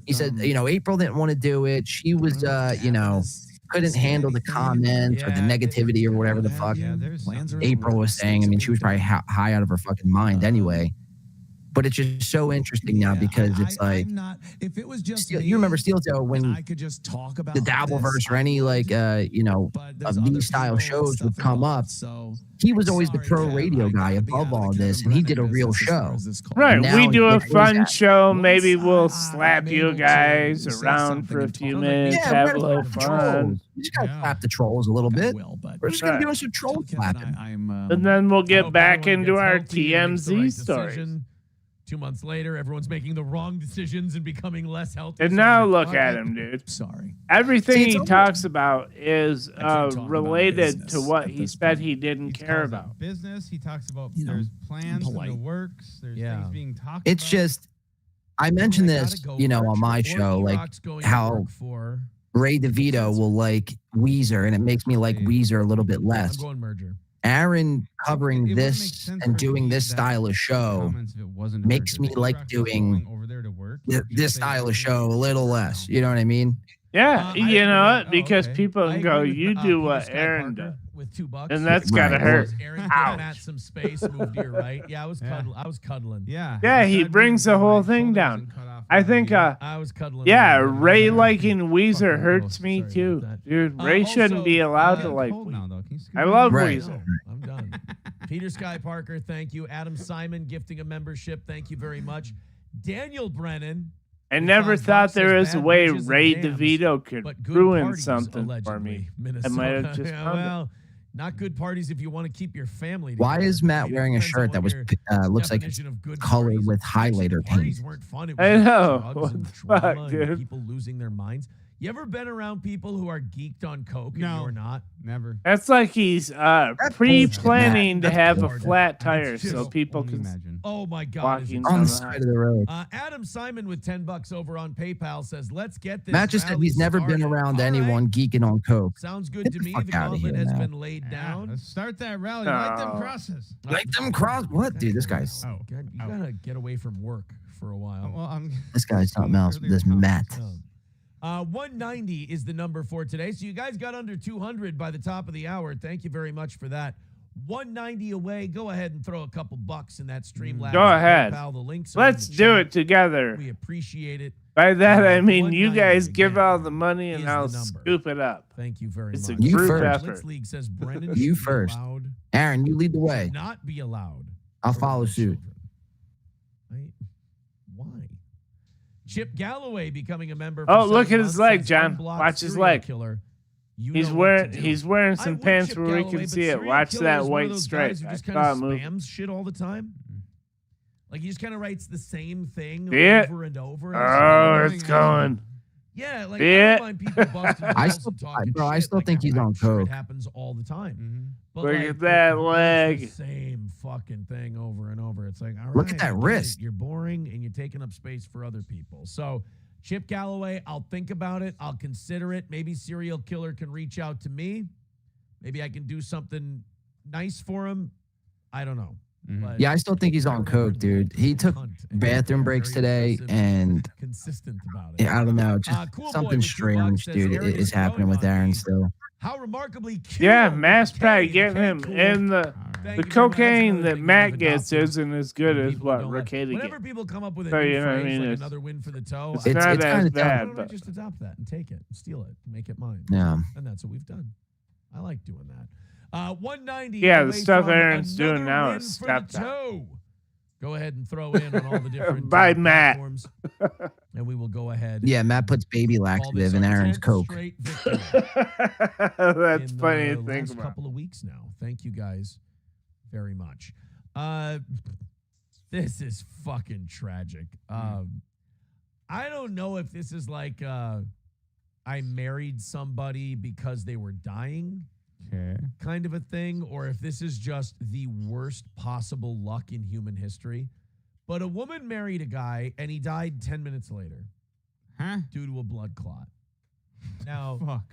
He said, April didn't want to do it. She was, couldn't handle the comments or the negativity or whatever the fuck April was saying. I mean, she was probably high out of her fucking mind anyway. But it's just so interesting now because it's like, if it was just you remember Steel Toe when I could just talk about the Dabbleverse or any of these style shows would come up. He was always the pro radio guy above all this, and he did a real show. Right, Now we he do a gets fun that. maybe maybe we'll slap you guys around for a few minutes, have a little fun. You just gotta slap the trolls a little bit. We're just gonna do some troll slapping. And then we'll get hope back everyone into gets our healthy and makes the TMZ right stories. decision. 2 months later, everyone's making the wrong decisions and becoming less healthy. And So now I'm like, look at fuck it. him, dude. Sorry. Everything See, it's he almost- talks about is talk about related to business what at he this said point. he didn't He care talks about. business. He talks about You know, there's plans in the polite. works. There's Yeah. things being talked It's about. just, I mentioned I this, gotta go on my virtual. show, like E-Rock's going to how work for. Ray DeVito will like Weezer, and it makes me like Weezer a little bit I'm less. going merger. Aaron covering It wouldn't make this sense and for doing me this that style of show comments if it wasn't a makes merger. me If like E-Rock was doing going over there to work, he would just this say style of everything. show a little less. You know what I mean? Yeah, I you agree know with- what? Because okay. people I can go, agree with, you do Peter what Sky Aaron Parker does. with $2, And that's gotta Right. hurt. Aaron giving Ouch. Matt some space, moved to your right. Yeah, I was cuddling. Yeah. Yeah, his he dad brings moved the whole my thing shoulders down. and cut off I my think, knee. I was cuddling. yeah, with him. Ray Yeah. liking Weezer Fucking hurts gross. me Sorry too. about that. Dude, Ray shouldn't Also, be allowed to Getting like cold Weezer. now, though. Can you scoot I me love over? Right. Weezer. No, I'm done. Peter Sky Parker, thank you. Adam Simon gifting a membership, thank you very much. Daniel Brennan. I we never found thought Fox there says was a bad way bridges and Ray dams, DeVito could but good ruin parties, something for allegedly. me. Minnesota. might have just Yeah, found it. well, not good parties if you want to keep your family Why together. is Matt It wearing a depends on shirt that what was your looks like it's definition of good colored parties. with Actually, highlighter parties paint? weren't fun. It I was know. drugs What and the trauma fuck, and dude? people losing their minds. You ever been around people who are geeked on coke and No. you're not? Never. That's like he's pre-planning to That's have a bullshit. flat That's tire just so people Only can imagine. Oh my God! walking is On down the the side of the road. Adam Simon with $10 over on PayPal says, "Let's get this." Matt just said rally he's never been started." around All anyone right. geeking on coke. Sounds good Get to the me. fuck The outta gauntlet here, has Matt. been laid Yeah, down. let's start that rally. Light them No. crosses. Like them cross. What, dude? This guy's Oh, God, you gotta get away from work for a while. well, I'm. this guy's something else. Earlier This comments. Matt. 190 is the number for today. So you guys got under 200 by the top of the hour. Thank you very much for that. 190 away. Go ahead and throw a couple bucks in that Streamlabs. Go ahead. PayPal. The links are in Let's the do chat. it together. We appreciate it. By that I mean you 190 guys give again all the money is and the I'll number. scoop it up. Thank you very It's a much. You group first. effort. Blitz League says Brennan You should first. be allowed, Aaron, you lead the way. not be allowed. I'll for follow little suit. children. Why? Chip Galloway becoming a member. For Oh, look 7 at his months leg, says John. unblocked Watch his serial leg. Killer. You He's know what to wearing do. he's wearing I some would pants Chip where we Galloway, can but see it. serial Watch killer that is one of white those stripe. guys who I just saw kind it of move. spams shit all the time. Like he just kind of writes the same thing See it? over and over. Oh, it's going. Yeah, like See I don't it? mind people busting I balls still, and talking bro, I shit. still Like, think he's I'm on sure coke. It happens all the time. But Look like, at that it's leg. the same fucking thing over and over. It's like, all right, Look at that I get it. wrist. You're boring and you're taking up space for other people. So, Chip Galloway, I'll think about it. I'll consider it. Maybe serial killer can reach out to me. Maybe I can do something nice for him. I don't know. But Yeah, I still think he's on coke, dude. He took bathroom breaks today, and consistent about it. I don't know, just Cool Boy something with $2 strange, says dude, Aaron is is happening growing with on Aaron me. still. How remarkably Yeah, Kale Matt's with probably K, getting K him cool. in the Thank you very much. That's cocaine another that thing Matt we've gets adopted. isn't as good as People what don't like- Ricketti Whenever gets. people come up with a So, new you know what I phrase, mean? like It's- another win for the toe, It's not as why bad, don't I but just adopt that and take it, and steal it, and make it mine. Yeah. And that's what we've done. I like doing that. 190. Yeah, the away stuff from Aaron's doing another now win is for the step down. toe. Go ahead and throw in on all the different By Matt. platforms, and we will go ahead. Yeah, Matt puts baby laxative in Aaron's coke. That's in funny the to think last about. couple of weeks now. Thank you guys very much. This is fucking tragic. I don't know if this is like I married somebody because they were dying kind of a thing, or if this is just the worst possible luck in human history. But a woman married a guy and he died 10 minutes later due to a blood clot. Now,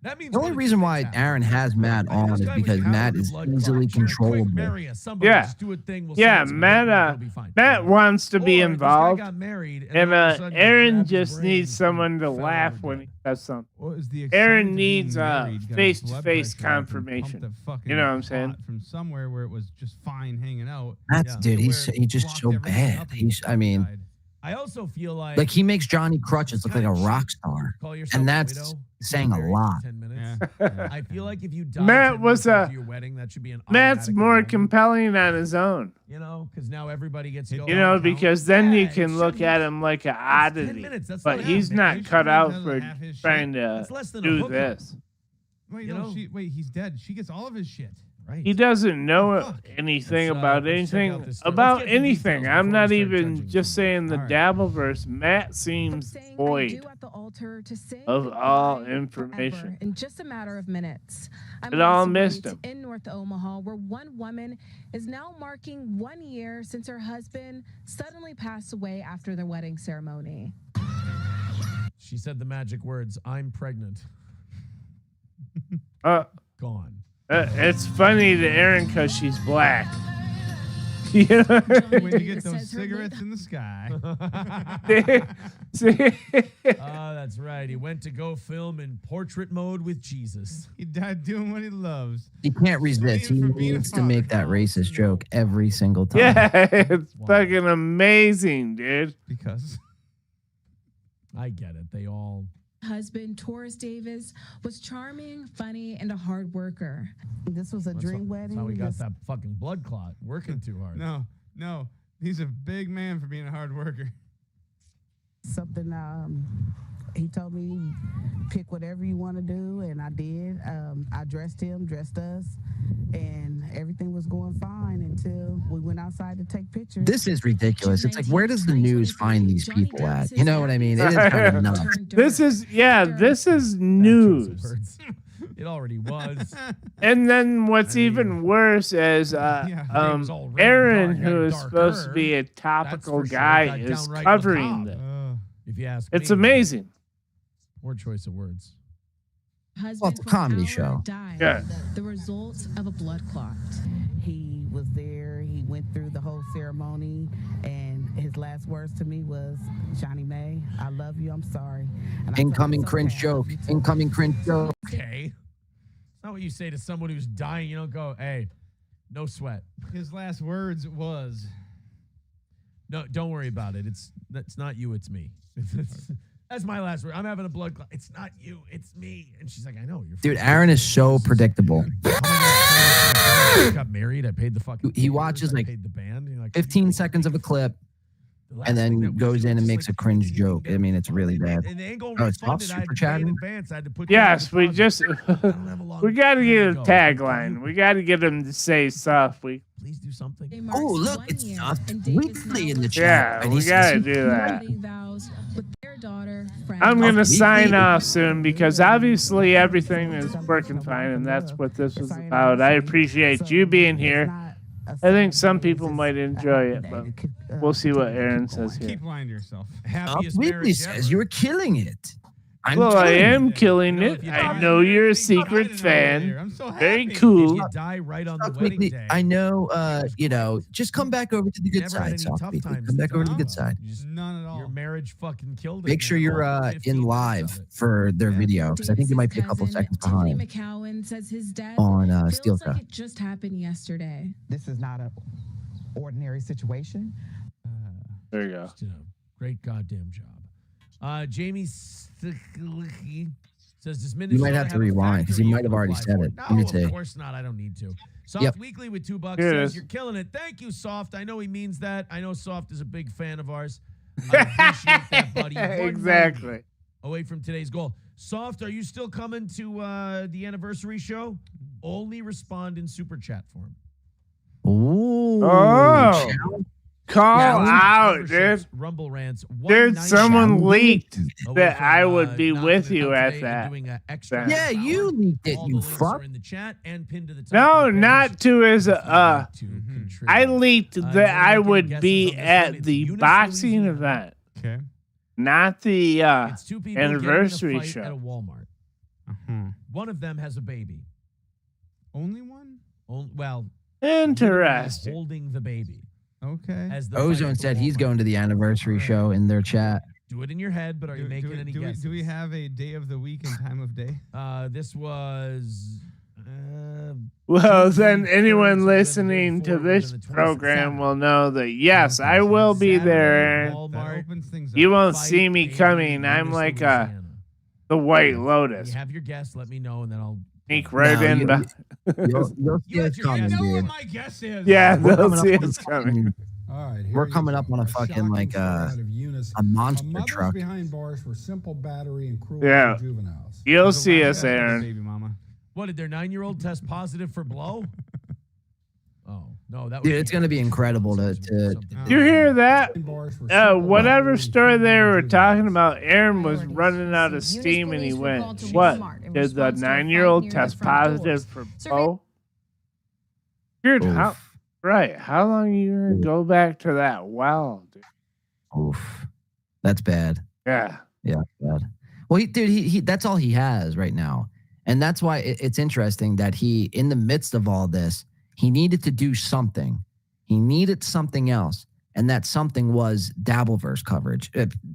that means The only reason why Aaron has Matt on is because Matt is easily controllable. Yeah, just do a thing, we'll yeah. send some Matt, money, it'll be fine. Matt wants to be Or this guy involved, got married, and and all of a sudden he Aaron grabbed his just brain needs someone to fell laugh over when he does something. What is the excitement Aaron of being needs married, got his face-to-face blood pressure up and pumped confirmation. the fucking You know what I'm saying? pot from somewhere where it was just fine hanging out. That's dude, he's just so bad. I mean, I also feel like he makes Johnny Crutches look like a rock star, call yourself and a that's widow, saying a married for lot. 10 minutes. I feel like if you die Matt 10 was minutes after your wedding, that should be an Matt's automatic more moment, compelling on his own. you know, because now everybody gets to go You know, out and count. because then you Yeah, it can look shouldn't- at him like an 10 oddity. minutes, that's But not he's half, not man. cut out doesn't for have his trying to That's less than a do hookup. this. Wait, You no, know? he's dead. She gets all of his shit. Right. He doesn't know anything Let's, about let's check out anything this story. Let's about get the anything. details I'm before not we start even judging just saying the All right. Dabbleverse. Matt seems void of all information. In just a matter of minutes. I'm It all Melissa missed Wright him. in North Omaha, where one woman is now marking 1 year since her husband suddenly passed away after their wedding ceremony. She said the magic words, "I'm pregnant." Gone. It's funny to Erin because she's black. You know? When you get those cigarettes in the sky. Oh, that's right. He went to go film in portrait mode with Jesus. He died doing what he loves. He can't resist. He needs to make that racist joke every single time. Yeah, it's fucking amazing, dude. Because I get it. They all. Husband, Taurus Davis, was charming, funny, and a hard worker. This was a dream wedding. That's how he got that fucking blood clot. Working too hard. No. He's a big man for being a hard worker. Something he told me, pick whatever you want to do, and I did. I dressed him, dressed us, and everything was going fine until we went outside to take pictures. This is ridiculous. It's like, where does the news find these people at? You know what I mean? It is kind of nuts. This is news. It already was. And then what's even worse is Aaron, who is supposed to be a topical guy, is covering this. If you ask It's me. amazing. Poor choice of words. Well, it's a comedy show. Yeah. The result of a blood clot. He was there. He went through the whole ceremony, and his last words to me was, "Johnny May, I love you. I'm sorry." And I told him, Incoming "It's cringe okay. joke. Incoming cringe joke. Okay. It's not what you say to someone who's dying. You don't go, "Hey, No sweat. His last words was, No, don't worry about it. It's not you, it's me. That's my last word. I'm having a blood clot. It's not you, it's me. And she's like, I know. You're Dude, Aaron is so predictable. I got married. I paid the fucking. He watches I like paid the band. You're like, 15 seconds of a clip and then goes in and makes a cringe joke. I mean, it's really bad. And they ain't gonna Oh, it's refund not it. I had super to pay in chatting. advance. I had to put. Yes, we just we got to get a go. tagline. We got to get him to say soft week. Please do something. Oh, look, it's Soft Weekly in the chat. Yeah, And we he got to says- do that. Vows with their daughter, I'm going to Soft sign Weekly. off soon because obviously everything is working fine, and that's what this was about. I appreciate you being here. I think some people might enjoy it, but we'll see what Aaron says here. keep lying to yourself. Soft Happiest Weekly marriage says ever. you're killing it. I'm Well, I killing am it. killing You know, it. if you I die- know you're a If you secret died an hour fan. later, I'm so Very happy. cool. If you die right on the Soft wedding Weekly, day. I know, just come back over to the good never had side, any Soft tough Weekly. times Come back to over to the talk good about. side. You just- None at all. Your marriage fucking killed it. Make sure man. you're All 15 in minutes live of it. for their video because I think you might be a couple seconds behind McCowan says his death on feels Steel like Toe. it just happened yesterday. This is not an ordinary situation. There you go. Just did a great goddamn job. Jamie Sticklicky says this minute. You might have to rewind because he might have already said it. Let me No, see. of course not. I don't need to. Soft Yep. Weekly with $2 Here it says is. you're killing it. Thank you, Soft. I know he means that. I know Soft is a big fan of ours. I appreciate that, buddy. 190 Exactly. away from today's goal. Soft, are you still coming to the anniversary show? Only respond in super chat form. Ooh. Oh. Call Yeah, out, Memberships, dude. Rumble rants. Dude, 190 someone leaked away that from, I would be knocking with it you out at today and that. doing a extra Yeah, half you hour. leaked it, All you the links fuck. are in the chat and pinned to the top. No, of the not page to as if you'd like to Mhm. contribute. I leaked you that wanna I make any would guesses be on this one? at It's the Eunice, boxing Louisiana. event, Okay. not the It's two people anniversary getting in a fight at a show. Walmart. Uh-huh. One of them has a baby. Only one? Well, Interesting. holding the baby. Okay. As the fight Ozone at the said he's Walmart. going to the anniversary show in their chat. Do it in your head, but are you making any guesses? Do we have a day of the week and time of day? This was. Well, Tuesday, then anyone Thursday, listening to Wednesday, this and the 26th. program will know that yes, I will be Saturday, there. Aaron. That Walmart. opens things up. You won't Fight see me in coming. I'm Eunice, like Louisiana. the White If Lotus. you have your guess, let me know, and then I'll. Sneak right No, in. you- You'll see You us let your coming, guess. know what dude. my guess is. Yeah, We're they'll coming see up on us a coming. fucking- All right, We're coming up on a fucking like a monster Mothers truck. behind bars for simple battery and cruel Yeah. to juveniles. You'll see us, Aaron. Baby mama. What did their 9-year-old test positive for blow? Oh no, that. Dude, it's gonna be incredible to You hear that? Bars for simple Whatever battery story and they cruel were to talking about, Aaron was running out of steam and he went, what? Did the 9-year-old test positive for blow? Dude, how? Oof. Right. How long are you going to go back to that well, dude? Oof. That's bad. Yeah. Yeah, bad. Well, he that's all he has right now. And that's why it's interesting that he, in the midst of all this, he needed to do something. He needed something else. And that something was Dabbleverse coverage,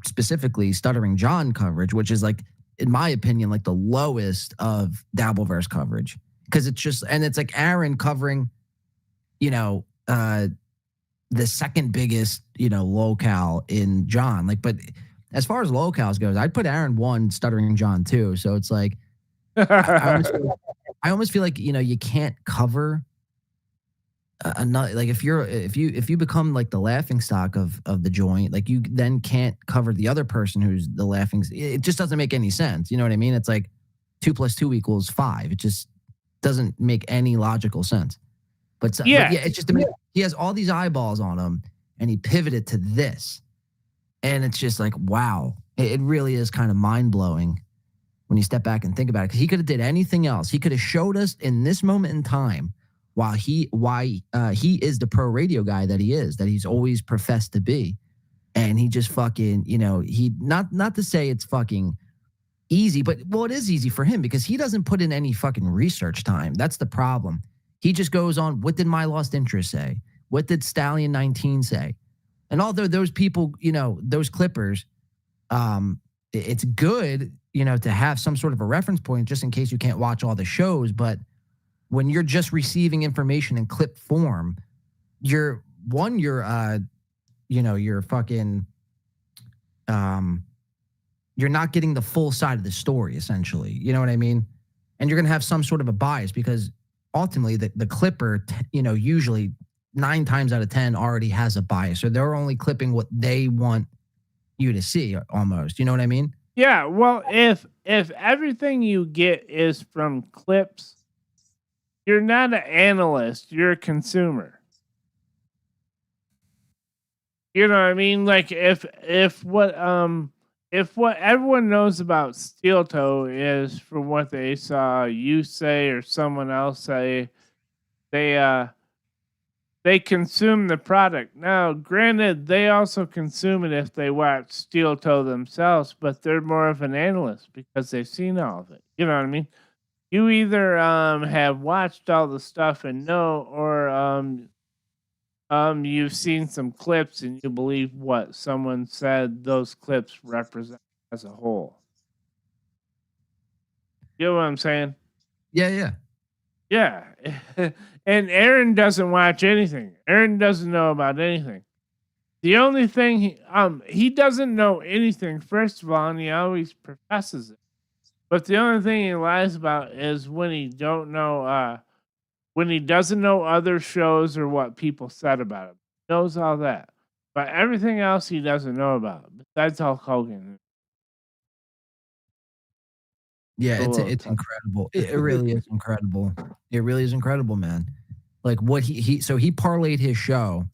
specifically Stuttering John coverage, which is like, in my opinion, like the lowest of Dabbleverse coverage. Because it's just, and it's like Aaron covering, the second biggest, locale in John. Like, but as far as locales goes, I'd put Aaron 1, Stuttering John 2. So it's like, I almost feel like, you can't cover another, like if you become like the laughing stock of the joint, like you then can't cover the other person who's the laughing. It just doesn't make any sense. You know what I mean? It's like 2 + 2 = 5. It just doesn't make any logical sense. But yeah, it's just he has all these eyeballs on him and he pivoted to this. And it's just like, wow, it really is kind of mind blowing when you step back and think about it. Because he could have did anything else. He could have showed us in this moment in time why he is the pro radio guy that he is, that he's always professed to be. And he just fucking, he not to say it's fucking easy, but well, it is easy for him because he doesn't put in any fucking research time. That's the problem. He just goes on, what did My Lost Interest say? What did Stallion 19 say? And although those people, those clippers, it's good, to have some sort of a reference point just in case you can't watch all the shows. But when you're just receiving information in clip form, you're fucking you're not getting the full side of the story, essentially. You know what I mean? And you're gonna have some sort of a bias because ultimately the clipper, usually 9 times out of 10 already has a bias, or they're only clipping what they want you to see almost. You know what I mean? Yeah, well, if everything you get is from clips, you're not an analyst, you're a consumer. You know what I mean? Like if what everyone knows about Steel Toe is from what they saw you say or someone else say, they consume the product. Now, granted, they also consume it if they watch Steel Toe themselves, but they're more of an analyst because they've seen all of it. You know what I mean? You either have watched all the stuff and know, or you've seen some clips and you believe what someone said those clips represent as a whole. You know what I'm saying? Yeah. Yeah. And Aaron doesn't watch anything. Aaron doesn't know about anything. The only thing he doesn't know anything, first of all, and he always professes it. But the only thing he lies about is when he doesn't know other shows or what people said about him. He knows all that. But everything else he doesn't know about, besides Hulk Hogan. Yeah, it's incredible. It really is incredible. It really is incredible, man. Like what he parlayed his show.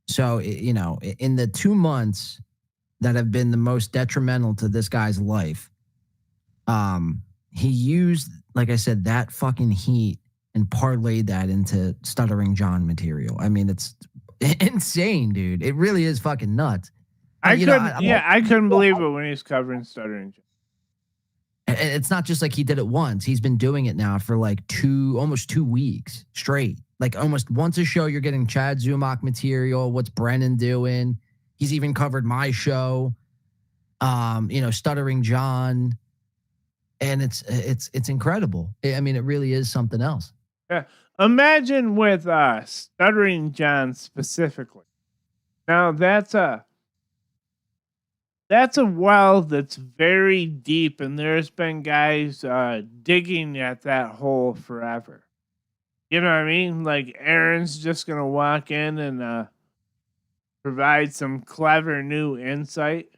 So, in the 2 months that have been the most detrimental to this guy's life, he used, like I said, that fucking heat and parlayed that into Stuttering John material. I mean, it's insane, dude. It really is fucking nuts. I couldn't believe it when he was covering Stuttering John. It's not just like he did it once. He's been doing it now for like almost 2 weeks straight. Like almost once a show, you're getting Chad Zumach material. What's Brennan doing? He's even covered my show. Stuttering John, and it's incredible. I mean, it really is something else. Yeah. Imagine with Stuttering John specifically. Now that's a well that's very deep, and there's been guys digging at that hole forever. You know what I mean? Like Aaron's just gonna walk in and provide some clever new insight.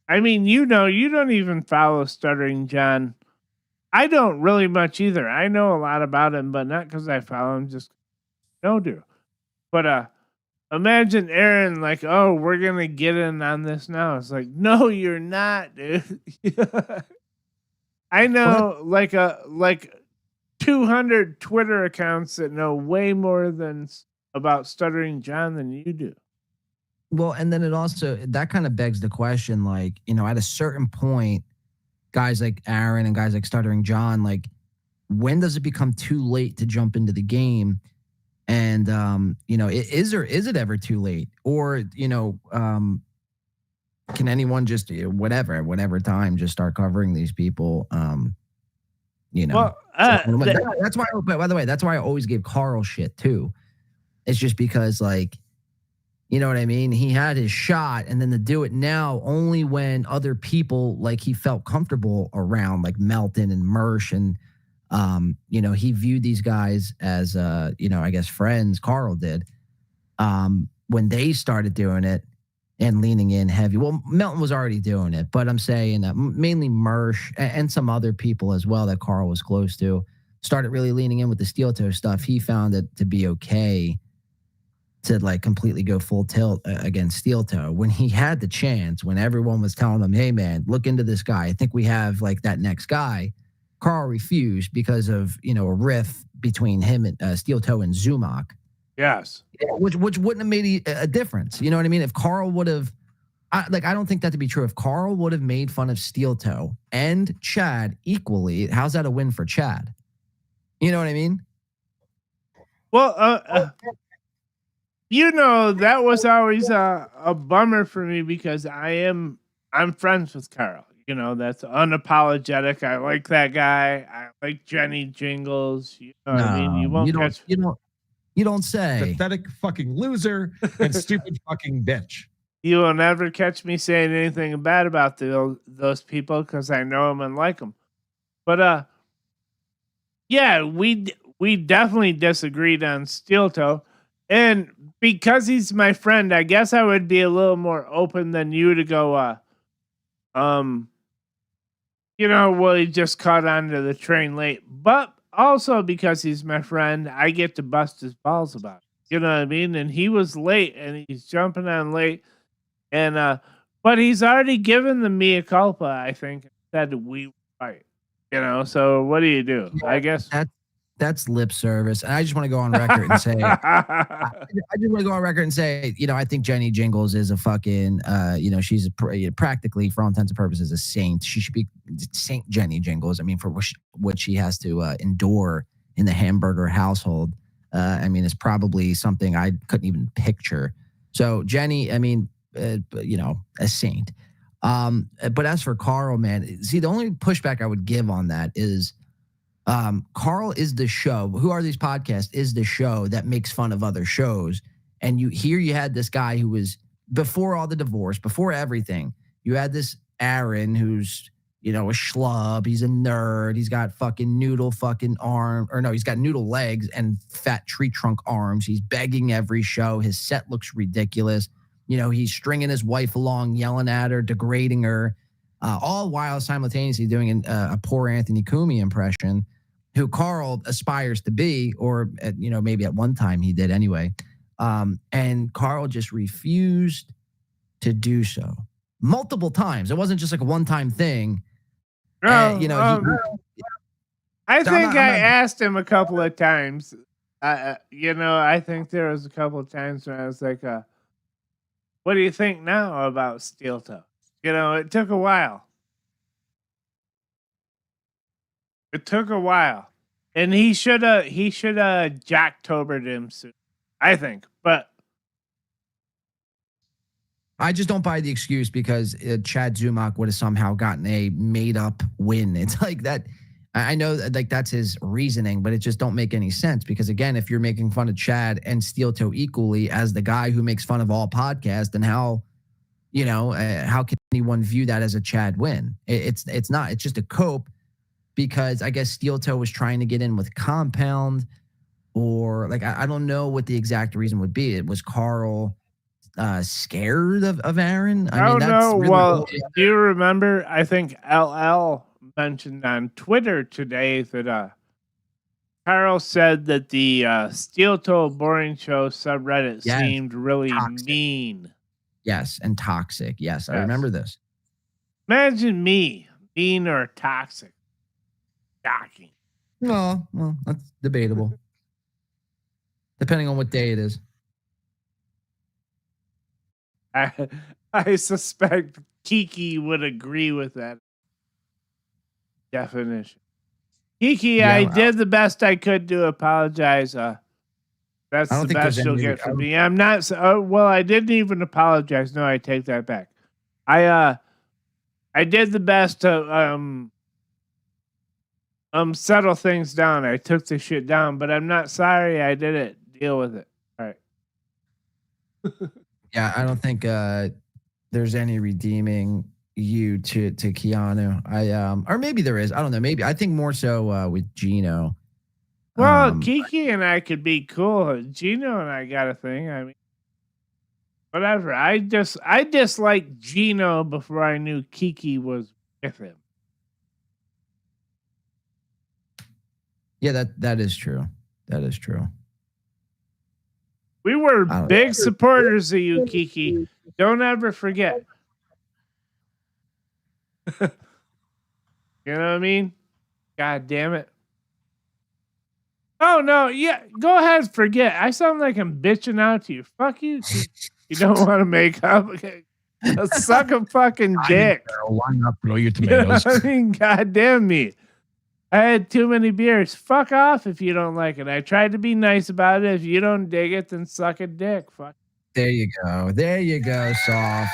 I mean, you don't even follow Stuttering John. I don't really much either. I know a lot about him, but not because I follow him, just no do. But imagine Aaron like, oh, we're gonna get in on this now. It's like, no, you're not, dude. I know like 200 Twitter accounts that know way more about Stuttering John than you do. Well, and then that kind of begs the question, like, at a certain point, guys like Aaron and guys like Stuttering John, like, when does it become too late to jump into the game? And, is it ever too late? Or, can anyone just, whatever time, just start covering these people? Well, that's why, by the way, that's why I always gave Carl shit too. It's just because, like, you know what I mean? He had his shot, and then to do it now only when other people, like, he felt comfortable around, like Melton and Mersh, and he viewed these guys as I guess friends. Carl did. When they started doing it and leaning in heavy. Well, Melton was already doing it, but I'm saying that mainly Mersh and some other people as well that Carl was close to started really leaning in with the Steel Toe stuff. He found it to be okay to like completely go full tilt against Steel Toe when he had the chance, when everyone was telling him, hey man, look into this guy. I think we have like that next guy. Carl refused because of, a riff between him and Steel Toe and Zumach. Yes. Which wouldn't have made a difference. You know what I mean? If Carl would have, I don't think that to be true. If Carl would have made fun of Steel Toe and Chad equally, how's that a win for Chad? You know what I mean? Well, that was always a bummer for me because I'm friends with Carl. you know, that's unapologetic. I like that guy. I like Jenny Jingles. You know what I mean? You won't catch. You don't say. Pathetic fucking loser and stupid fucking bitch. You will never catch me saying anything bad about those people because I know them and like them. But yeah, we definitely disagreed on Steel Toe, and because he's my friend, I guess I would be a little more open than you to go. You know, well, he just caught onto the train late, but also because he's my friend, I get to bust his balls about it. You know what I mean? And he was late, and he's jumping on late. And but he's already given the mea culpa, I think, said we right. You know, so what do you do? Yeah, I guess that's lip service. And I just want to go on record and say you know, I think Jenny Jingles is a fucking you know, she's practically, for all intents and purposes, a saint. She should be Saint Jenny Jingles. I mean, for what she has to endure in the hamburger household. I mean, it's probably something I couldn't even picture. So Jenny, I mean, you know, a saint. But as for Carl, man, see, the only pushback I would give on that is Carl is the show. Who Are These Podcasts is the show that makes fun of other shows. And you had this guy who was, before all the divorce, before everything, you had this Aaron who's, you know, a schlub. He's a nerd. He's got fucking noodle fucking arm, or no, he's got noodle legs and fat tree trunk arms. He's begging every show. His set looks ridiculous. You know, he's stringing his wife along, yelling at her, degrading her, all while simultaneously doing a poor Anthony Cumia impression, who Carl aspires to be, or, you know, maybe at one time he did anyway. And Carl just refused to do so multiple times. It wasn't just like a one-time thing. You know, I think I asked him a couple of times. You know, I think there was a couple of times when I was like, what do you think now about Steel Toe? You know, it took a while. It took a while. And he should have Jacktobered him soon, I think. But I just don't buy the excuse because Chad Zumach would have somehow gotten a made-up win. It's like that. I know that, like, that's his reasoning, but it just don't make any sense because, again, if you're making fun of Chad and Steel Toe equally as the guy who makes fun of all podcasts, then how, you know, how can anyone view that as a Chad win? It's not. It's just a cope because I guess Steel Toe was trying to get in with Compound, or like I don't know what the exact reason would be. It was Carl scared of Aaron. I mean, don't know. Really do you remember? I think LL mentioned on Twitter today that Carl said that the Steel Toe Boring Show subreddit seemed really mean. Yes, and toxic. Yes, I remember this. Imagine me, mean or toxic. Shocking. No, well, that's debatable. Depending on what day it is. I suspect Kiki would agree with that definition. Kiki, yeah, I did the best I could to apologize. That's the best you'll get from me. I'm not. Well, I didn't even apologize. No, I take that back. I did the best to settle things down. I took the shit down, but I'm not sorry. I did it. Deal with it. All right. Yeah, I don't think there's any redeeming you to Keanu. Or maybe there is. I don't know. Maybe I think more so with Gino. Well, Kiki and I could be cool. Gino and I got a thing. I mean, whatever. I disliked Gino before I knew Kiki was with him. Yeah, that is true. That is true. We were big supporters of you, Kiki. Don't ever forget. You know what I mean? God damn it. Oh, no. Yeah, go ahead. Forget. I sound like I'm bitching out to you. Fuck you. You don't want to make up. Okay. Suck a fucking dick. Why not blow your tomatoes? You know what I mean? God damn me. I had too many beers. Fuck off if you don't like it. I tried to be nice about it. If you don't dig it, then suck a dick. Fuck. There you go. There you go, Soft.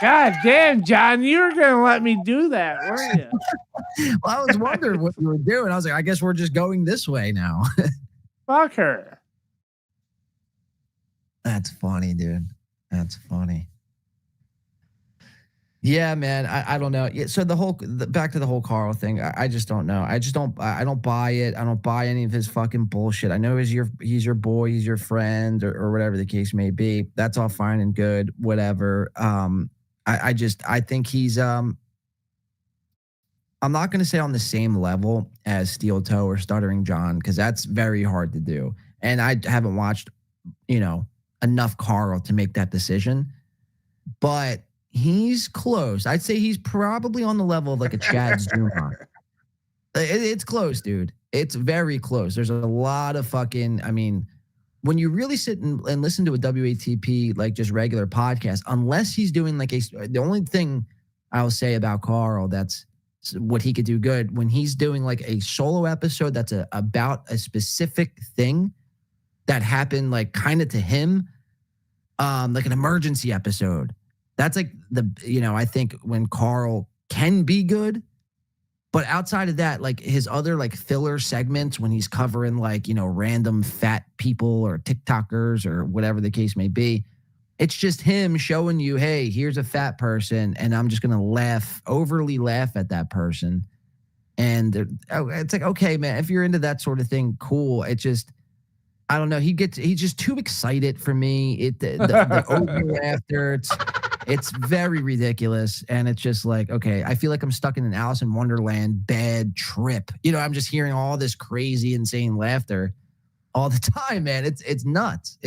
God damn, John, you were gonna let me do that, weren't you? Well, I was wondering what you were doing. I was like, I guess we're just going this way now. Fuck her. That's funny, dude. That's funny. Yeah, man. I don't know. Yeah, so back to the whole Carl thing. I just don't know. I don't buy it. I don't buy any of his fucking bullshit. I know he's your boy, he's your friend, or whatever the case may be. That's all fine and good, whatever. I think he's I'm not gonna say on the same level as Steel Toe or Stuttering John, because that's very hard to do. And I haven't watched, enough Carl to make that decision. But he's close. I'd say he's probably on the level of like a Chad Zuma. It's close, dude. It's very close. There's a lot of fucking, when you really sit and listen to a WATP, like just regular podcast, unless he's doing like the only thing I'll say about Carl that's what he could do good, when he's doing like a solo episode that's about a specific thing that happened like kind of to him, like an emergency episode. That's like I think when Carl can be good. But outside of that, like his other like filler segments when he's covering like, random fat people or TikTokers or whatever the case may be, it's just him showing you, hey, here's a fat person, and I'm just going to overly laugh at that person. And it's like, okay, man, if you're into that sort of thing, cool. It just, I don't know. He's just too excited for me. The over laughter, it's very ridiculous. And it's just like, okay, I feel like I'm stuck in an Alice in Wonderland bad trip. I'm just hearing all this crazy, insane laughter all the time, man. It's nuts.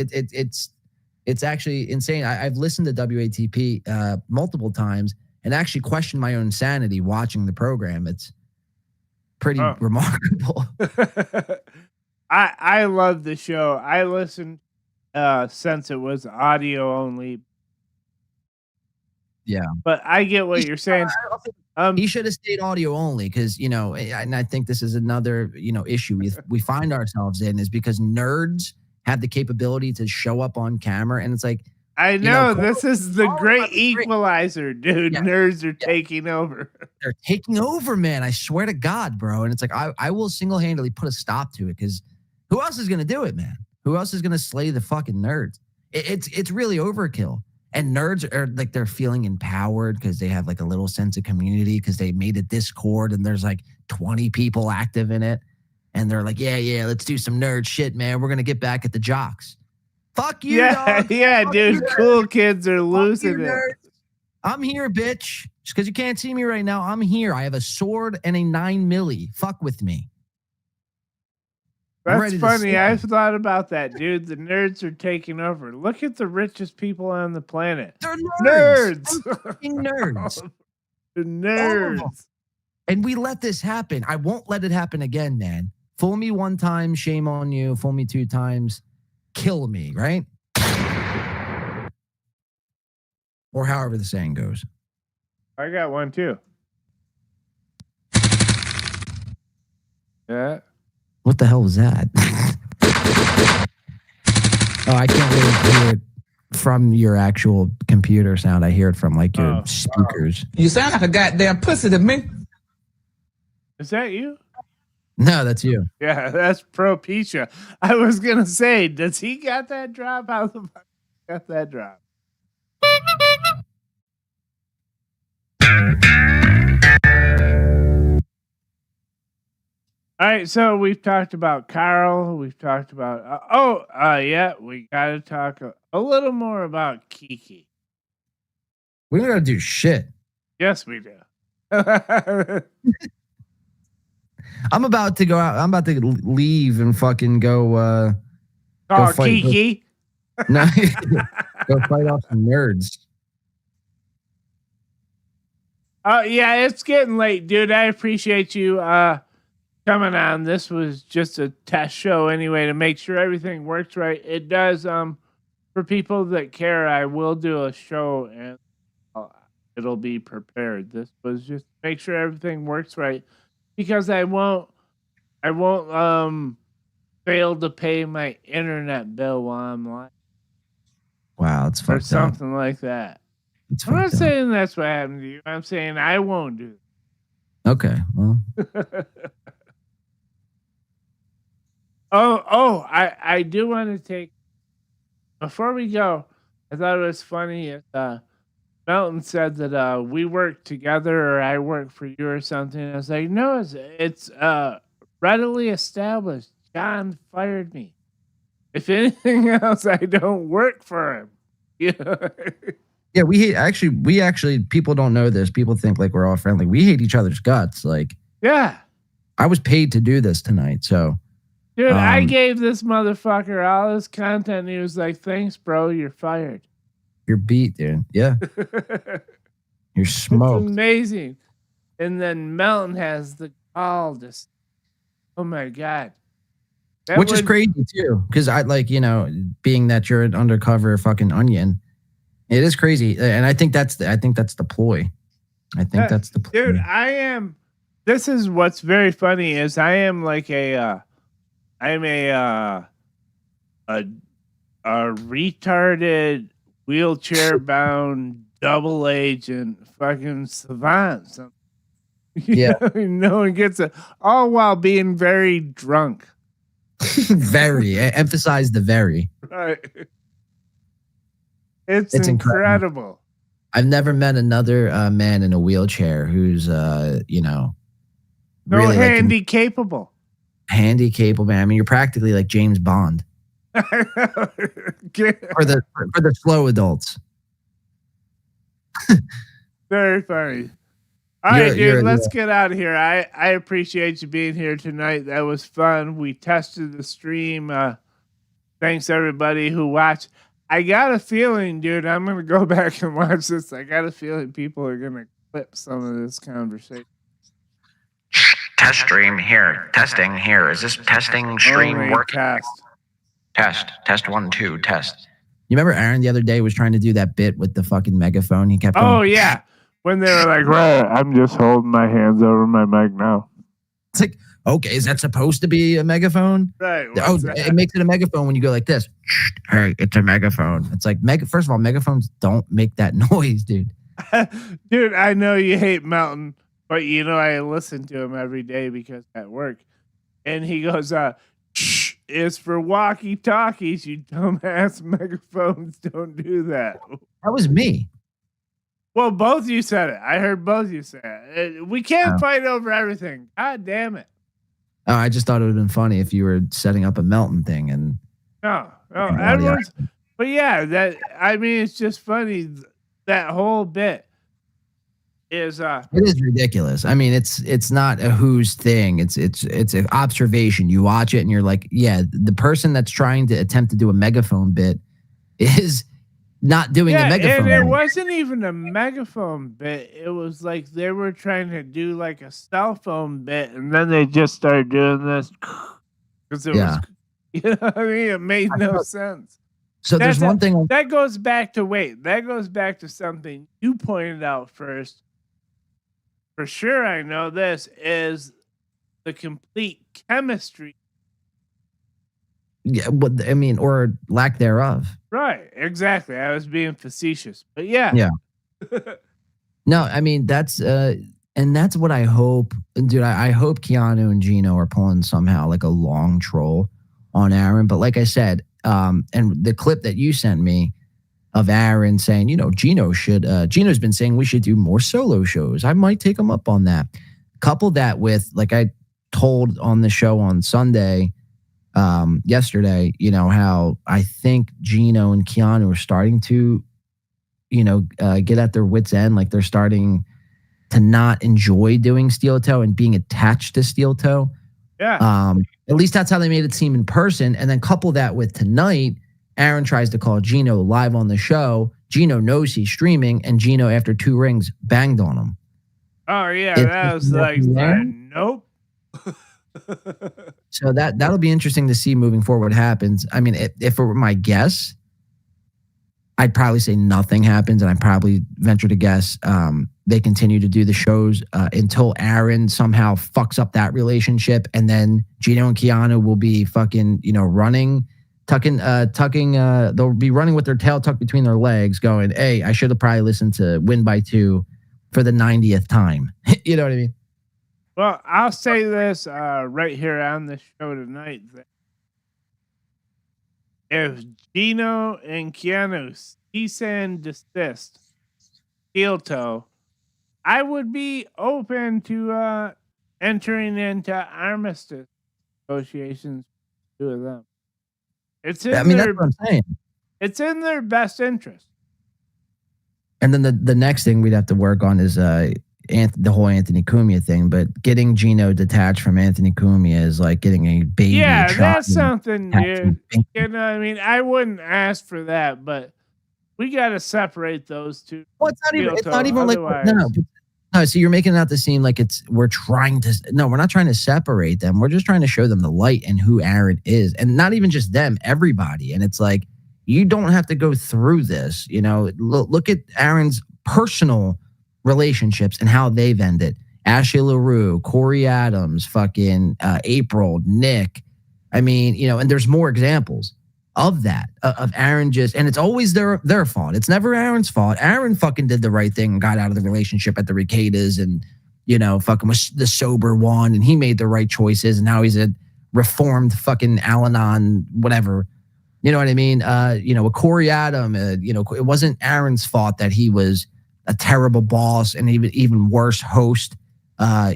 It's actually insane. I've listened to WATP multiple times and actually questioned my own sanity watching the program. It's pretty remarkable. I love the show. I listened since it was audio only. Yeah, but I get what you're saying. He should have stayed audio only because, and I think this is another, issue we find ourselves in, is because nerds have the capability to show up on camera. And it's like, I know this is the great equalizer, dude. Yeah. Nerds are taking over. They're taking over, man. I swear to God, bro. And it's like, I will single-handedly put a stop to it, because who else is going to do it, man? Who else is going to slay the fucking nerds? It's really overkill. And nerds are like, they're feeling empowered because they have like a little sense of community because they made a Discord and there's like 20 people active in it. And they're like, yeah, let's do some nerd shit, man. We're going to get back at the jocks. Fuck you, dog. Yeah, Fuck dude. You, cool kids are losing it. Nerds. I'm here, bitch. Just because you can't see me right now, I'm here. I have a sword and a 9 milli. Fuck with me. That's funny. I've thought about that, dude. The nerds are taking over. Look at the richest people on the planet. They're nerds. Fucking nerds. The nerds. And we let this happen. I won't let it happen again, man. Fool me one time, shame on you. Fool me 2 times, kill me, right? Or however the saying goes. I got one too. Yeah. What the hell was that? Oh, I can't really hear it from your actual computer sound. I hear it from like your speakers. You sound like a goddamn pussy to me. Is that you? No, that's you. Yeah, that's Pro Pisha. I was gonna say, does he got that drop? How the fuck got that drop? All right, so we've talked about Carl. We've talked about yeah, we got to talk a little more about Kiki. We don't got to do shit. Yes, we do. I'm about to go out. I'm about to leave and fucking go. Go fight. Kiki. No, go fight off some nerds. Oh yeah, it's getting late, dude. I appreciate you coming on. This was just a test show anyway to make sure everything works right. It does. For people that care, I will do a show and it'll be prepared. This was just to make sure everything works right, because I won't fail to pay my internet bill while I'm live. Wow, it's or fucked up. something like that. I'm not saying that's what happened to you. I'm saying I won't do Okay, well, it. I do want to take, before we go, I thought it was funny. Melton said that we work together or I work for you or something. I was like, no, it's readily established. John fired me. If anything else, I don't work for him. yeah, we actually people don't know this. People think like we're all friendly. We hate each other's guts. Like, Yeah. I was paid to do this tonight, so Dude, I gave this motherfucker all his content. And he was like, thanks, bro. You're fired. you're beat, dude. Yeah, you're It's smoked. amazing. And then Melton has the gall to, oh my God. That Which is would- crazy too, because I like, you know, being that you're an undercover fucking onion, it is crazy, and I think that's the ploy. I think that's the ploy. Dude, I am. This is what's very funny is I am like I'm a retarded wheelchair bound double agent fucking savant. Yeah. No one gets it. All while being very drunk. Very emphasize the very. Right. It's It's incredible. incredible. I've never met another man in a wheelchair who's you know, So really like, handy capable. handy capable, man. I mean, you're practically like James Bond for the slow adults. Very funny. All You're- right, you're- dude, let's get out of here. I appreciate you being here tonight. That was fun. We tested the stream. Thanks everybody who watched. I got a feeling, dude, I'm gonna go back and watch this. I got a feeling people are gonna clip some of this conversation. Test stream here. Testing here. Is this testing stream Only working? Test 1 2 test. You remember Aaron the other day was trying to do that bit with the fucking megaphone? He kept going, Oh yeah. When they were like, right, I'm just holding my hands over my mic now. It's like, okay, is that supposed to be a megaphone? Right. Oh, what's that? it makes it a megaphone when you go like this. Hey, it's a megaphone. It's like first of all, megaphones don't make that noise, dude. Dude, I know you hate Melton, but you know I listen to him every day because at work. And he goes, shh, it's for walkie-talkies, you dumbass. Megaphones don't do that. That was me. Well, both you said it. I heard both you say it. We can't fight over everything. God damn it. Oh, I just thought it would have been funny if you were setting up a Melton thing and No, Yeah, everyone's. But yeah, it's just funny. That whole bit is it is ridiculous. I mean, it's not a who's thing. It's an observation. You watch it and you're like, yeah, the person that's trying to attempt to do a megaphone bit is not doing a megaphone. and it wasn't even a megaphone bit. It was like they were trying to do like a cell phone bit, and then they just started doing this because it was, you know what I mean? It made no sense. So there's one thing that goes back to something you pointed out first. For sure, I know this is the complete chemistry. Yeah, what I mean, or lack thereof. Right, exactly. I was being facetious, but yeah. Yeah. No, I mean that's and that's what I hope, dude. I hope Keanu and Gino are pulling somehow like a long troll on Aaron. But like I said, and the clip that you sent me of Aaron saying, you know, Gino's been saying we should do more solo shows. I might take him up on that. Couple that with, like I told on the show on Sunday, yesterday, you know, how I think Gino and Keanu are starting to, you know, get at their wits' end. Like they're starting to not enjoy doing Steel Toe and being attached to Steel Toe. Yeah. At least that's how they made it seem in person. And then couple that with tonight, Aaron tries to call Gino live on the show. Gino knows he's streaming, and Gino, after 2 rings, banged on him. Oh yeah, It's that was like nope. So that'll be interesting to see moving forward what happens. I mean, if it were my guess, I'd probably say nothing happens, and I'd probably venture to guess they continue to do the shows until Aaron somehow fucks up that relationship, and then Gino and Keanu will be fucking, you know, running They'll be running with their tail tucked between their legs, going, "Hey, I should have probably listened to Win by 2 for the 90th time." You know what I mean? Well, I'll say this right here on the show tonight. That if Gino and Keanu cease and desist Steel Toe, I would be open to entering into armistice negotiations with the two of them. It's in That's what I'm saying. It's in their best interest. And then the next thing we'd have to work on is the whole Anthony Cumia thing. But getting Gino detached from Anthony Cumia is like getting a baby. Yeah, that's something, dude. You know, I mean, I wouldn't ask for that, but we got to separate those two. Well, it's not even like no. So you're making it out to seem like we're trying to. No, we're not trying to separate them. We're just trying to show them the light and who Aaron is, and not even just them, everybody. And it's like you don't have to go through this. You know, look at Aaron's personal relationships and how they've ended. Ashley LaRue, Corey Adams, fucking April, Nick. I mean, you know, and there's more examples of that, of Aaron and it's always their fault. It's never Aaron's fault. Aaron fucking did the right thing and got out of the relationship at the Ricadas and, you know, fucking was the sober one and he made the right choices and now he's a reformed fucking Al-Anon, whatever. You know what I mean? You know, with Corey Adam, you know, it wasn't Aaron's fault that he was a terrible boss and even worse host,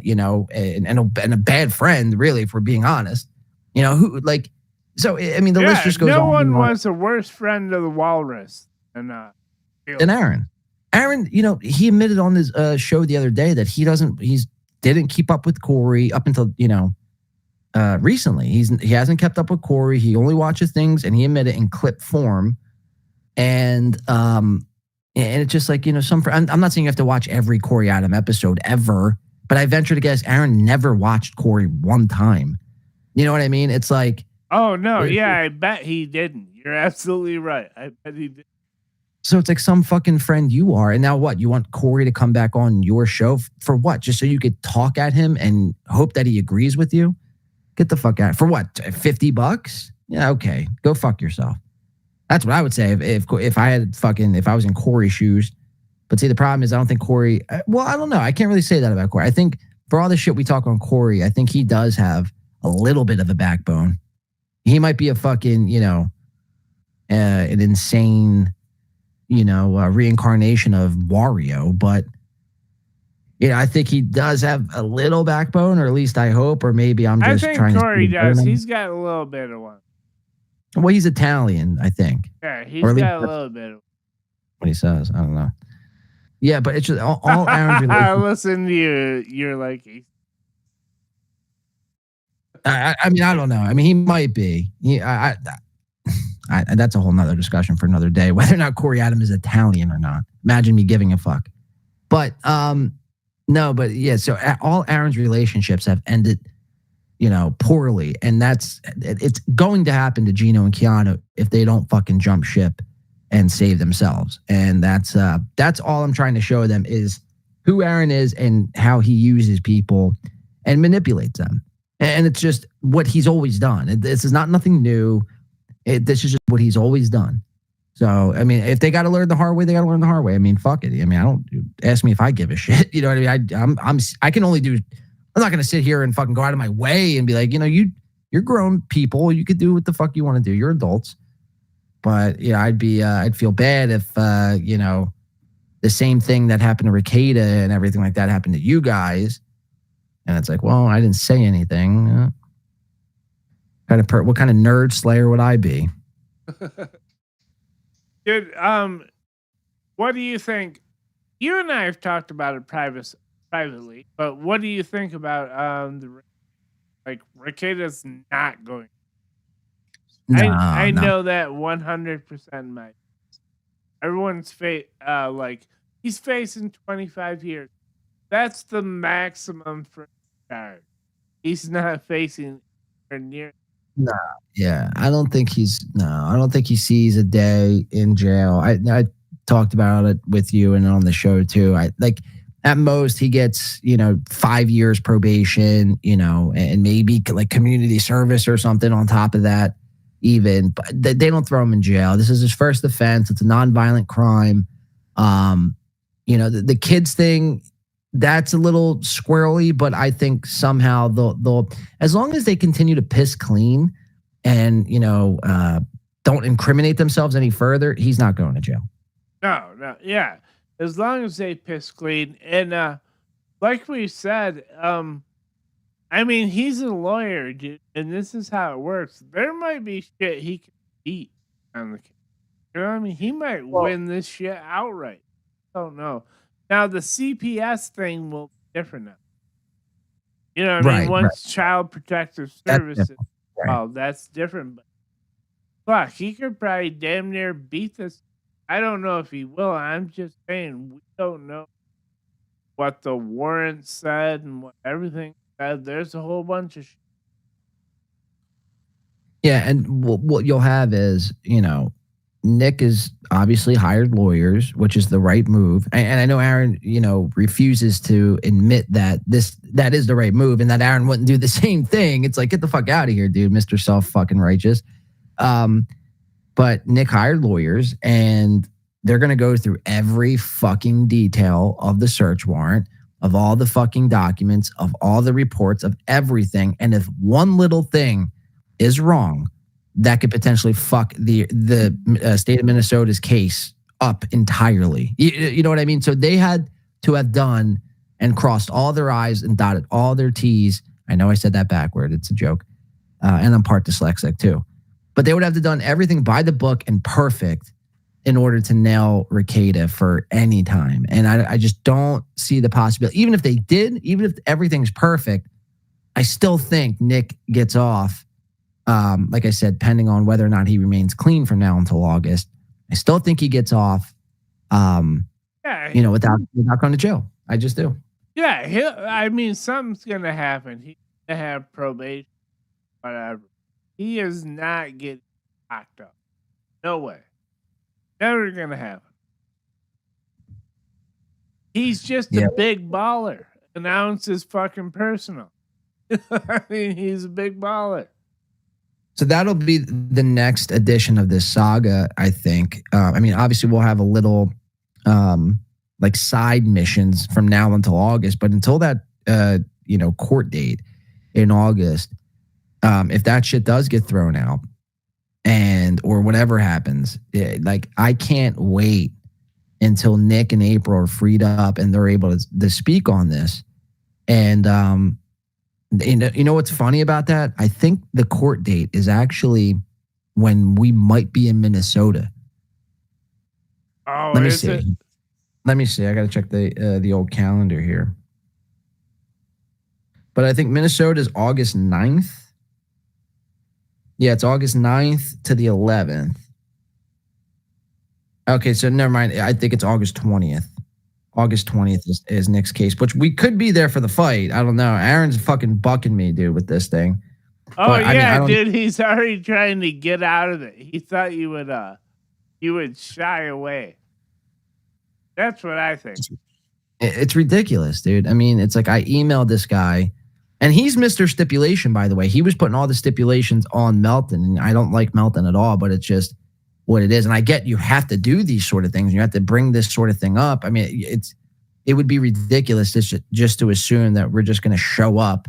you know, and a bad friend, really, if we're being honest. You know, who like, so, I mean, the list just goes on. No one was a worse friend of the walrus than Aaron. Aaron, you know, he admitted on his show the other day that he didn't keep up with Corey up until, you know, recently. He hasn't kept up with Corey. He only watches things, and he admitted in clip form. And it's just like, you know, I'm not saying you have to watch every Corey Adam episode ever, but I venture to guess Aaron never watched Corey one time. You know what I mean? It's like, oh, no. Yeah, I bet he didn't. You're absolutely right. I bet he did. So it's like some fucking friend you are. And now what? You want Corey to come back on your show for what? Just so you could talk at him and hope that he agrees with you? Get the fuck out. For what? $50? Yeah, okay. Go fuck yourself. That's what I would say if I was in Corey's shoes. But see, the problem is I don't think Corey, well, I don't know. I can't really say that about Corey. I think for all the shit we talk on Corey, I think he does have a little bit of a backbone. He might be a fucking, you know, an insane, you know, reincarnation of Wario, but you know, I think he does have a little backbone, or at least I hope, or maybe I'm just trying to. I think Corey does. He's got a little bit of one. Well, he's Italian, I think. Yeah, he's got a little bit of what he says. I don't know. Yeah, but it's just all Aaron's relationships. Listen to you. You're like. I mean, I don't know. I mean, he might be. That's a whole nother discussion for another day, whether or not Corey Adam is Italian or not. Imagine me giving a fuck. But no, but yeah. So all Aaron's relationships have ended, you know, poorly, and it's going to happen to Gino and Keanu if they don't fucking jump ship and save themselves. And that's all I'm trying to show them is who Aaron is and how he uses people and manipulates them. And it's just what he's always done. This is not nothing new. This is just what he's always done. So, I mean, if they got to learn the hard way, they got to learn the hard way. I mean, fuck it. I mean, I don't ask me if I give a shit. You know what I mean? I can only do. I'm not gonna sit here and fucking go out of my way and be like, you know, you're grown people. You could do what the fuck you want to do. You're adults. But yeah, I'd feel bad if you know, the same thing that happened to Ricada and everything like that happened to you guys. And it's like, well, I didn't say anything. What kind of nerd slayer would I be? Dude, what do you think? You and I have talked about it privately, but what do you think about Ricada's not going? I know that 100%, Mike. Everyone's he's facing 25 years. That's the maximum for charge. He's not facing near. No, yeah, I don't think he sees a day in jail. I talked about it with you and on the show too. At most he gets, you know, 5 years probation, you know, and maybe like community service or something on top of that. even, but they don't throw him in jail. This is his first offense. It's a nonviolent crime. The kids thing, that's a little squirrely, but I think somehow they'll as long as they continue to piss clean and don't incriminate themselves any further, he's not going to jail. No, yeah. As long as they piss clean. And like we said, he's a lawyer, dude, and this is how it works. There might be shit he can beat on the case. You know what I mean? He might win this shit outright. I don't know. Now, the CPS thing will be different now. You know what I mean? Once Child Protective Services, that's different. But fuck, he could probably damn near beat this. I don't know if he will. I'm just saying we don't know what the warrant said and what everything said. There's a whole bunch of shit. Yeah, and what you'll have is, Nick is obviously hired lawyers, which is the right move. And I know Aaron, refuses to admit that that is the right move and that Aaron wouldn't do the same thing. It's like, get the fuck out of here, dude, Mr. Self-fucking-righteous. But Nick hired lawyers, and they're going to go through every fucking detail of the search warrant, of all the fucking documents, of all the reports, of everything. And if one little thing is wrong, that could potentially fuck the state of Minnesota's case up entirely. You know what I mean? So they had to have done and crossed all their I's and dotted all their T's. I know I said that backward. It's a joke. And I'm part dyslexic too. But they would have to done everything by the book and perfect in order to nail Rekieta for any time. And I just don't see the possibility. Even if they did, even if everything's perfect, I still think Nick gets off. Like I said, pending on whether or not he remains clean from now until August, I still think he gets off. Without going to jail. I just do. Yeah, something's gonna happen. He's gonna have probation, whatever. He is not getting locked up. No way. Never gonna happen. He's just a big baller. Announce his fucking personal. He's a big baller. So that'll be the next edition of this saga, I think. Obviously we'll have a little side missions from now until August, but until that court date in August, if that shit does get thrown out or whatever happens, I can't wait until Nick and April are freed up and they're able to speak on this. And you know what's funny about that? I think the court date is actually when we might be in Minnesota. Oh, Let me see. I got to check the old calendar here. But I think Minnesota is August 9th. Yeah, it's August 9th to the 11th. Okay, so never mind. I think it's August 20th. August 20th is Nick's case, which we could be there for the fight. I don't know. Aaron's fucking bucking me, dude, with this thing. Oh, but, dude, he's already trying to get out of it. He thought you would shy away. That's what I think. It's ridiculous, dude. It's like I emailed this guy, and he's Mr. Stipulation, by the way. He was putting all the stipulations on Melton, and I don't like Melton at all, but it's just what it is. And I get you have to do these sort of things. And you have to bring this sort of thing up. It would be ridiculous just to assume that we're just going to show up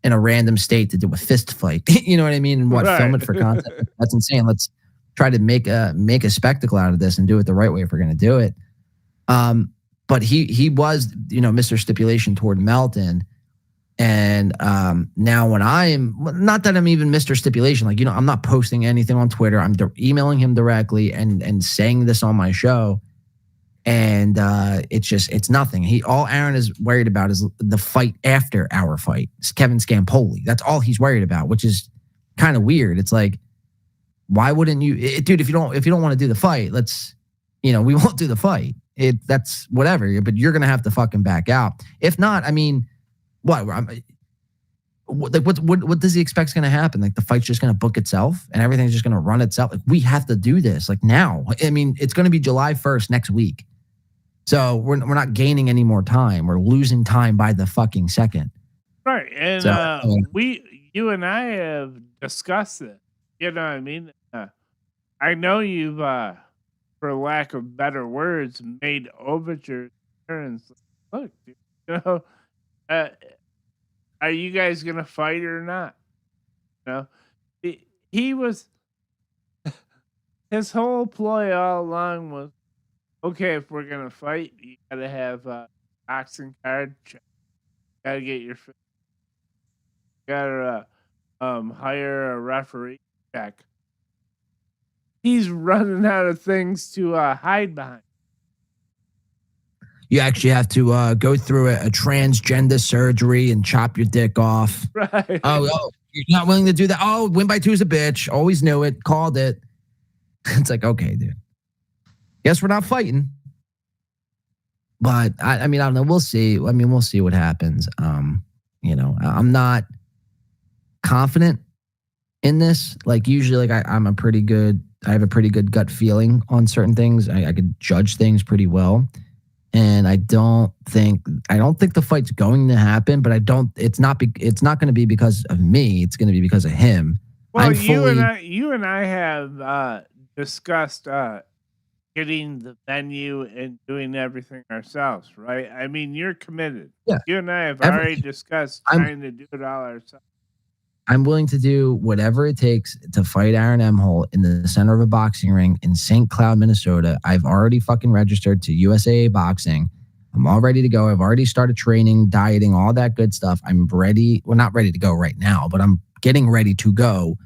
in a random state to do a fist fight. You know what I mean? And film it for content. That's insane. Let's try to make a spectacle out of this and do it the right way if we're going to do it. But he was, Mr. Stipulation toward Melton. And now when not that I'm even Mr. Stipulation, I'm not posting anything on Twitter. I'm emailing him directly and saying this on my show. And it's nothing. All Aaron is worried about is the fight after our fight. It's Kevin Scampoli. That's all he's worried about, which is kind of weird. It's like, why wouldn't you, dude, if you don't want to do the fight, we won't do the fight. That's whatever, but you're going to have to fucking back out. If not, what does he expect is going to happen? The fight's just going to book itself and everything's just going to run itself. We have to do this now. It's going to be July 1st next week. So we're not gaining any more time. We're losing time by the fucking second. Right. And you and I have discussed it. You know what I mean? I know you've, for lack of better words, made overtures. And look, dude, you know, are you guys gonna fight or not? You know, he was. His whole ploy all along was, okay, if we're gonna fight, you gotta have a boxing card. Gotta get your. Gotta hire a referee. Check. He's running out of things to hide behind. You actually have to go through a transgender surgery and chop your dick off. Right. Oh, you're not willing to do that? Oh, win by two is a bitch. Always knew it. Called it. It's like, okay, dude. Guess we're not fighting. But I mean, I don't know. We'll see. I mean, we'll see what happens. You know, I'm not confident in this. Like usually, like I have a pretty good gut feeling on certain things. I could judge things pretty well. And I don't think the fight's going to happen, but it's not going to be because of me. It's going to be because of him. Well, you and I have discussed getting the venue and doing everything ourselves, right? I mean, you're committed. Yeah. You and I have already discussed trying to do it all ourselves. I'm willing to do whatever it takes to fight Aaron Emholt in the center of a boxing ring in St. Cloud, Minnesota. I've already fucking registered to USAA Boxing. I'm all ready to go. I've already started training, dieting, all that good stuff. I'm ready. Well, not ready to go right now, but I'm getting ready to go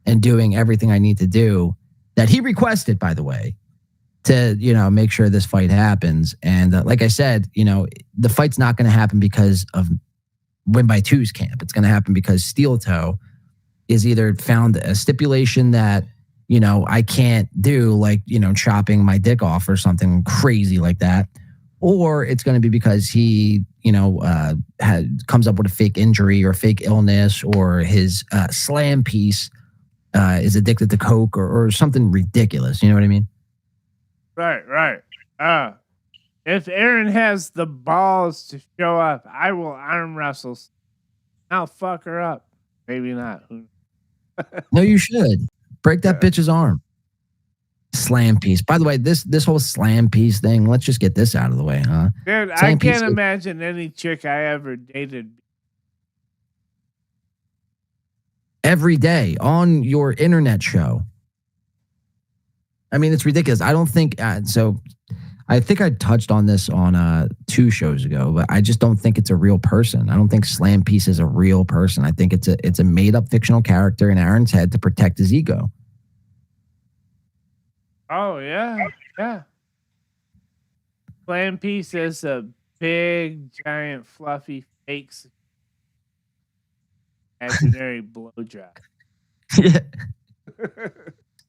and doing everything I need to do that he requested, by the way, to, you know, make sure this fight happens. And like I said, you know, the fight's not going to happen because of Win by Two's camp. It's going to happen because Steel Toe is either found a stipulation that, you know, I can't do, like, you know, chopping my dick off or something crazy like that, or it's going to be because he, you know, comes up with a fake injury or fake illness, or his slam piece is addicted to coke or something ridiculous. You know what I mean? Right. If Aaron has the balls to show up, I will arm wrestle. I'll fuck her up. Maybe not. No, you should. Break that bitch's arm. Slam piece. By the way, this whole slam piece thing, let's just get this out of the way, huh? Dude, Slam I piece can't imagine any chick I ever dated. Every day on your internet show. I mean, it's ridiculous. I don't think so. I think I touched on this on 2 shows ago, but I just don't think it's a real person. I don't think Slam Piece is a real person. I think it's a made up fictional character in Aaron's head to protect his ego. Oh yeah. Slam Piece is a big, giant, fluffy, fake imaginary blowjob. Yeah.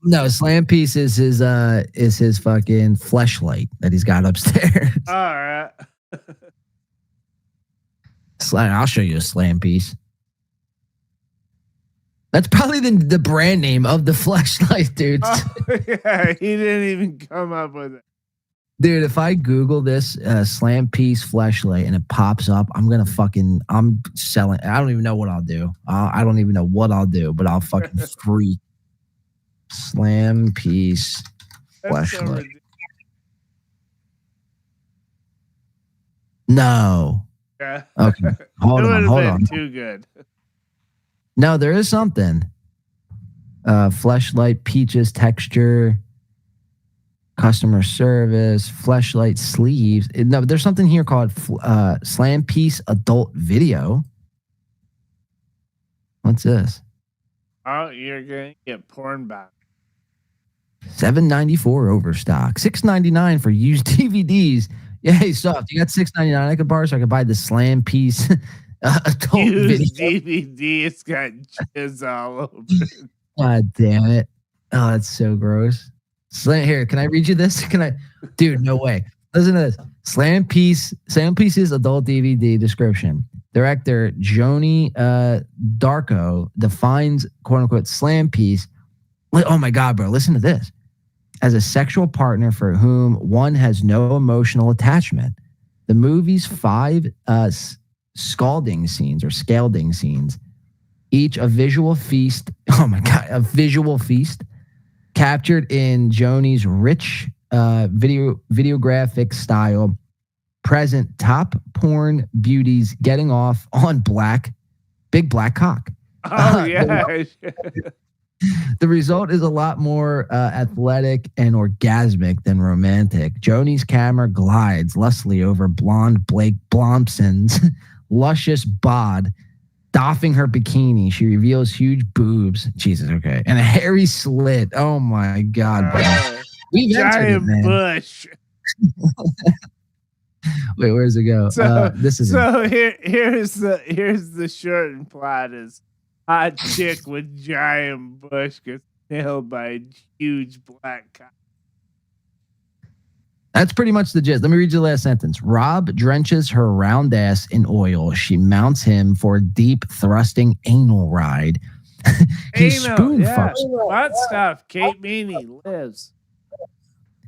No, Slam Piece is his fucking fleshlight that he's got upstairs. All right. I'll show you a Slam Piece. That's probably the brand name of the fleshlight, dude. Oh, yeah, he didn't even come up with it. Dude, if I Google this Slam Piece fleshlight and it pops up, I'm selling. I don't even know what I'll do. I don't even know what I'll do, but I'll fucking freak. Slam Piece fleshlight. No. Yeah. Okay. Hold on. Too good. No, there is something. Fleshlight, peaches, texture, customer service, fleshlight sleeves. No, there's something here called Slam Piece adult video. What's this? Oh, you're gonna get porn back. $7.94 overstock, $6.99 for used DVDs. Yeah, hey, Soft, you got $6.99 I could borrow so I could buy the Slam Piece adult Used video. DVD. It's got jizz all over it. God damn it! Oh, that's so gross. Here, can I read you this? Can I, dude? No way. Listen to this. Slam Piece's adult DVD description. Director Joni Darko defines "quote unquote" Slam Piece. Oh my God, bro! Listen to this. As a sexual partner for whom one has no emotional attachment. The movie's 5 scalding scenes, each a visual feast. Oh my God, a visual feast captured in Joni's rich videographic style. Present top porn beauties getting off on big black cock. Oh yeah. The result is a lot more athletic and orgasmic than romantic. Joni's camera glides lustily over blonde Blake Blomson's luscious bod. Doffing her bikini, she reveals huge boobs. Jesus, okay. And a hairy slit. Oh my God. We've entered it, Giant man. bush. Wait, where's it go? This is here's the short and plot is hot chick with giant bush gets nailed by a huge black cock. That's pretty much the gist. Let me read you the last sentence. Rob drenches her round ass in oil. She mounts him for a deep thrusting anal ride. He spoon fucks. Hot stuff. Kate Meany lives.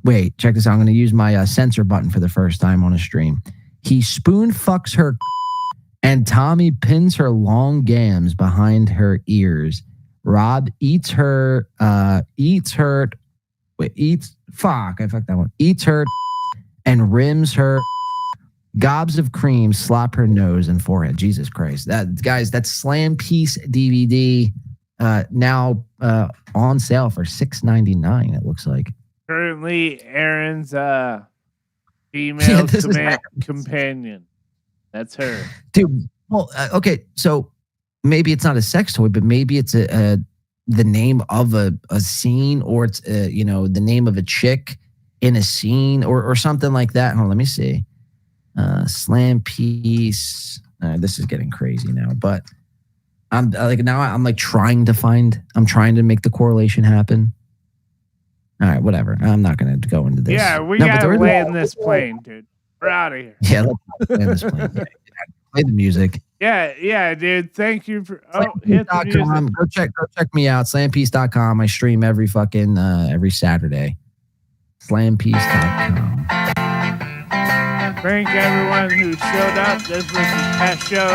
Wait, check this out. I'm going to use my censor button for the first time on a stream. He spoon fucks her and Tommy pins her long gams behind her ears. Rob eats her, I fucked that one. Eats her and rims her. Gobs of cream slop her nose and forehead. Jesus Christ. Guys, that's Slam Piece DVD now on sale for $6.99, it looks like. Currently, Aaron's female companion. That's her. Dude, well, okay, so maybe it's not a sex toy, but maybe it's the name of a scene, or it's the name of a chick in a scene, or something like that. Hold on, let me see. Slam Piece. This is getting crazy now, but I'm trying to make the correlation happen. All right, whatever. I'm not going to go into this. Yeah, we gotta land this plane, dude. We're out of here. Yeah, let's land this plane. Yeah, play the music. Yeah, dude. Thank you for hit the music. Go check me out. Slampiece.com. I stream every Saturday. Slampiece.com. Thank everyone who showed up. This was the test show.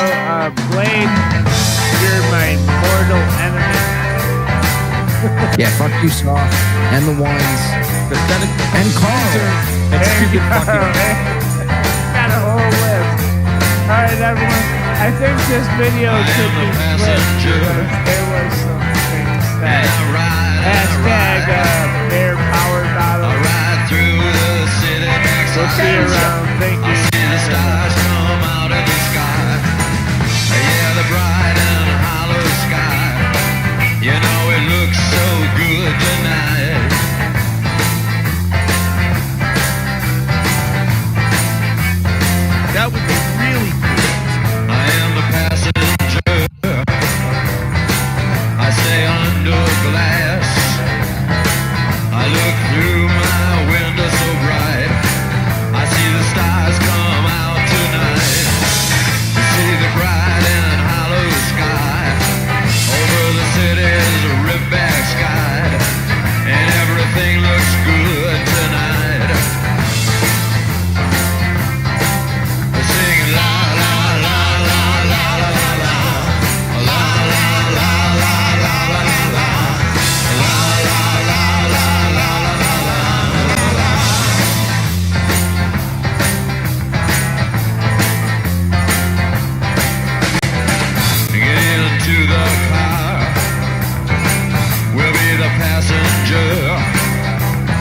Blade, you're my mortal enemy. Yeah, fuck you, Soft, and the ones, and Carl. Got a whole list. All right, everyone. I think this video should be split because there was some things that hashtag bear power battle. We'll see you around. Thank you.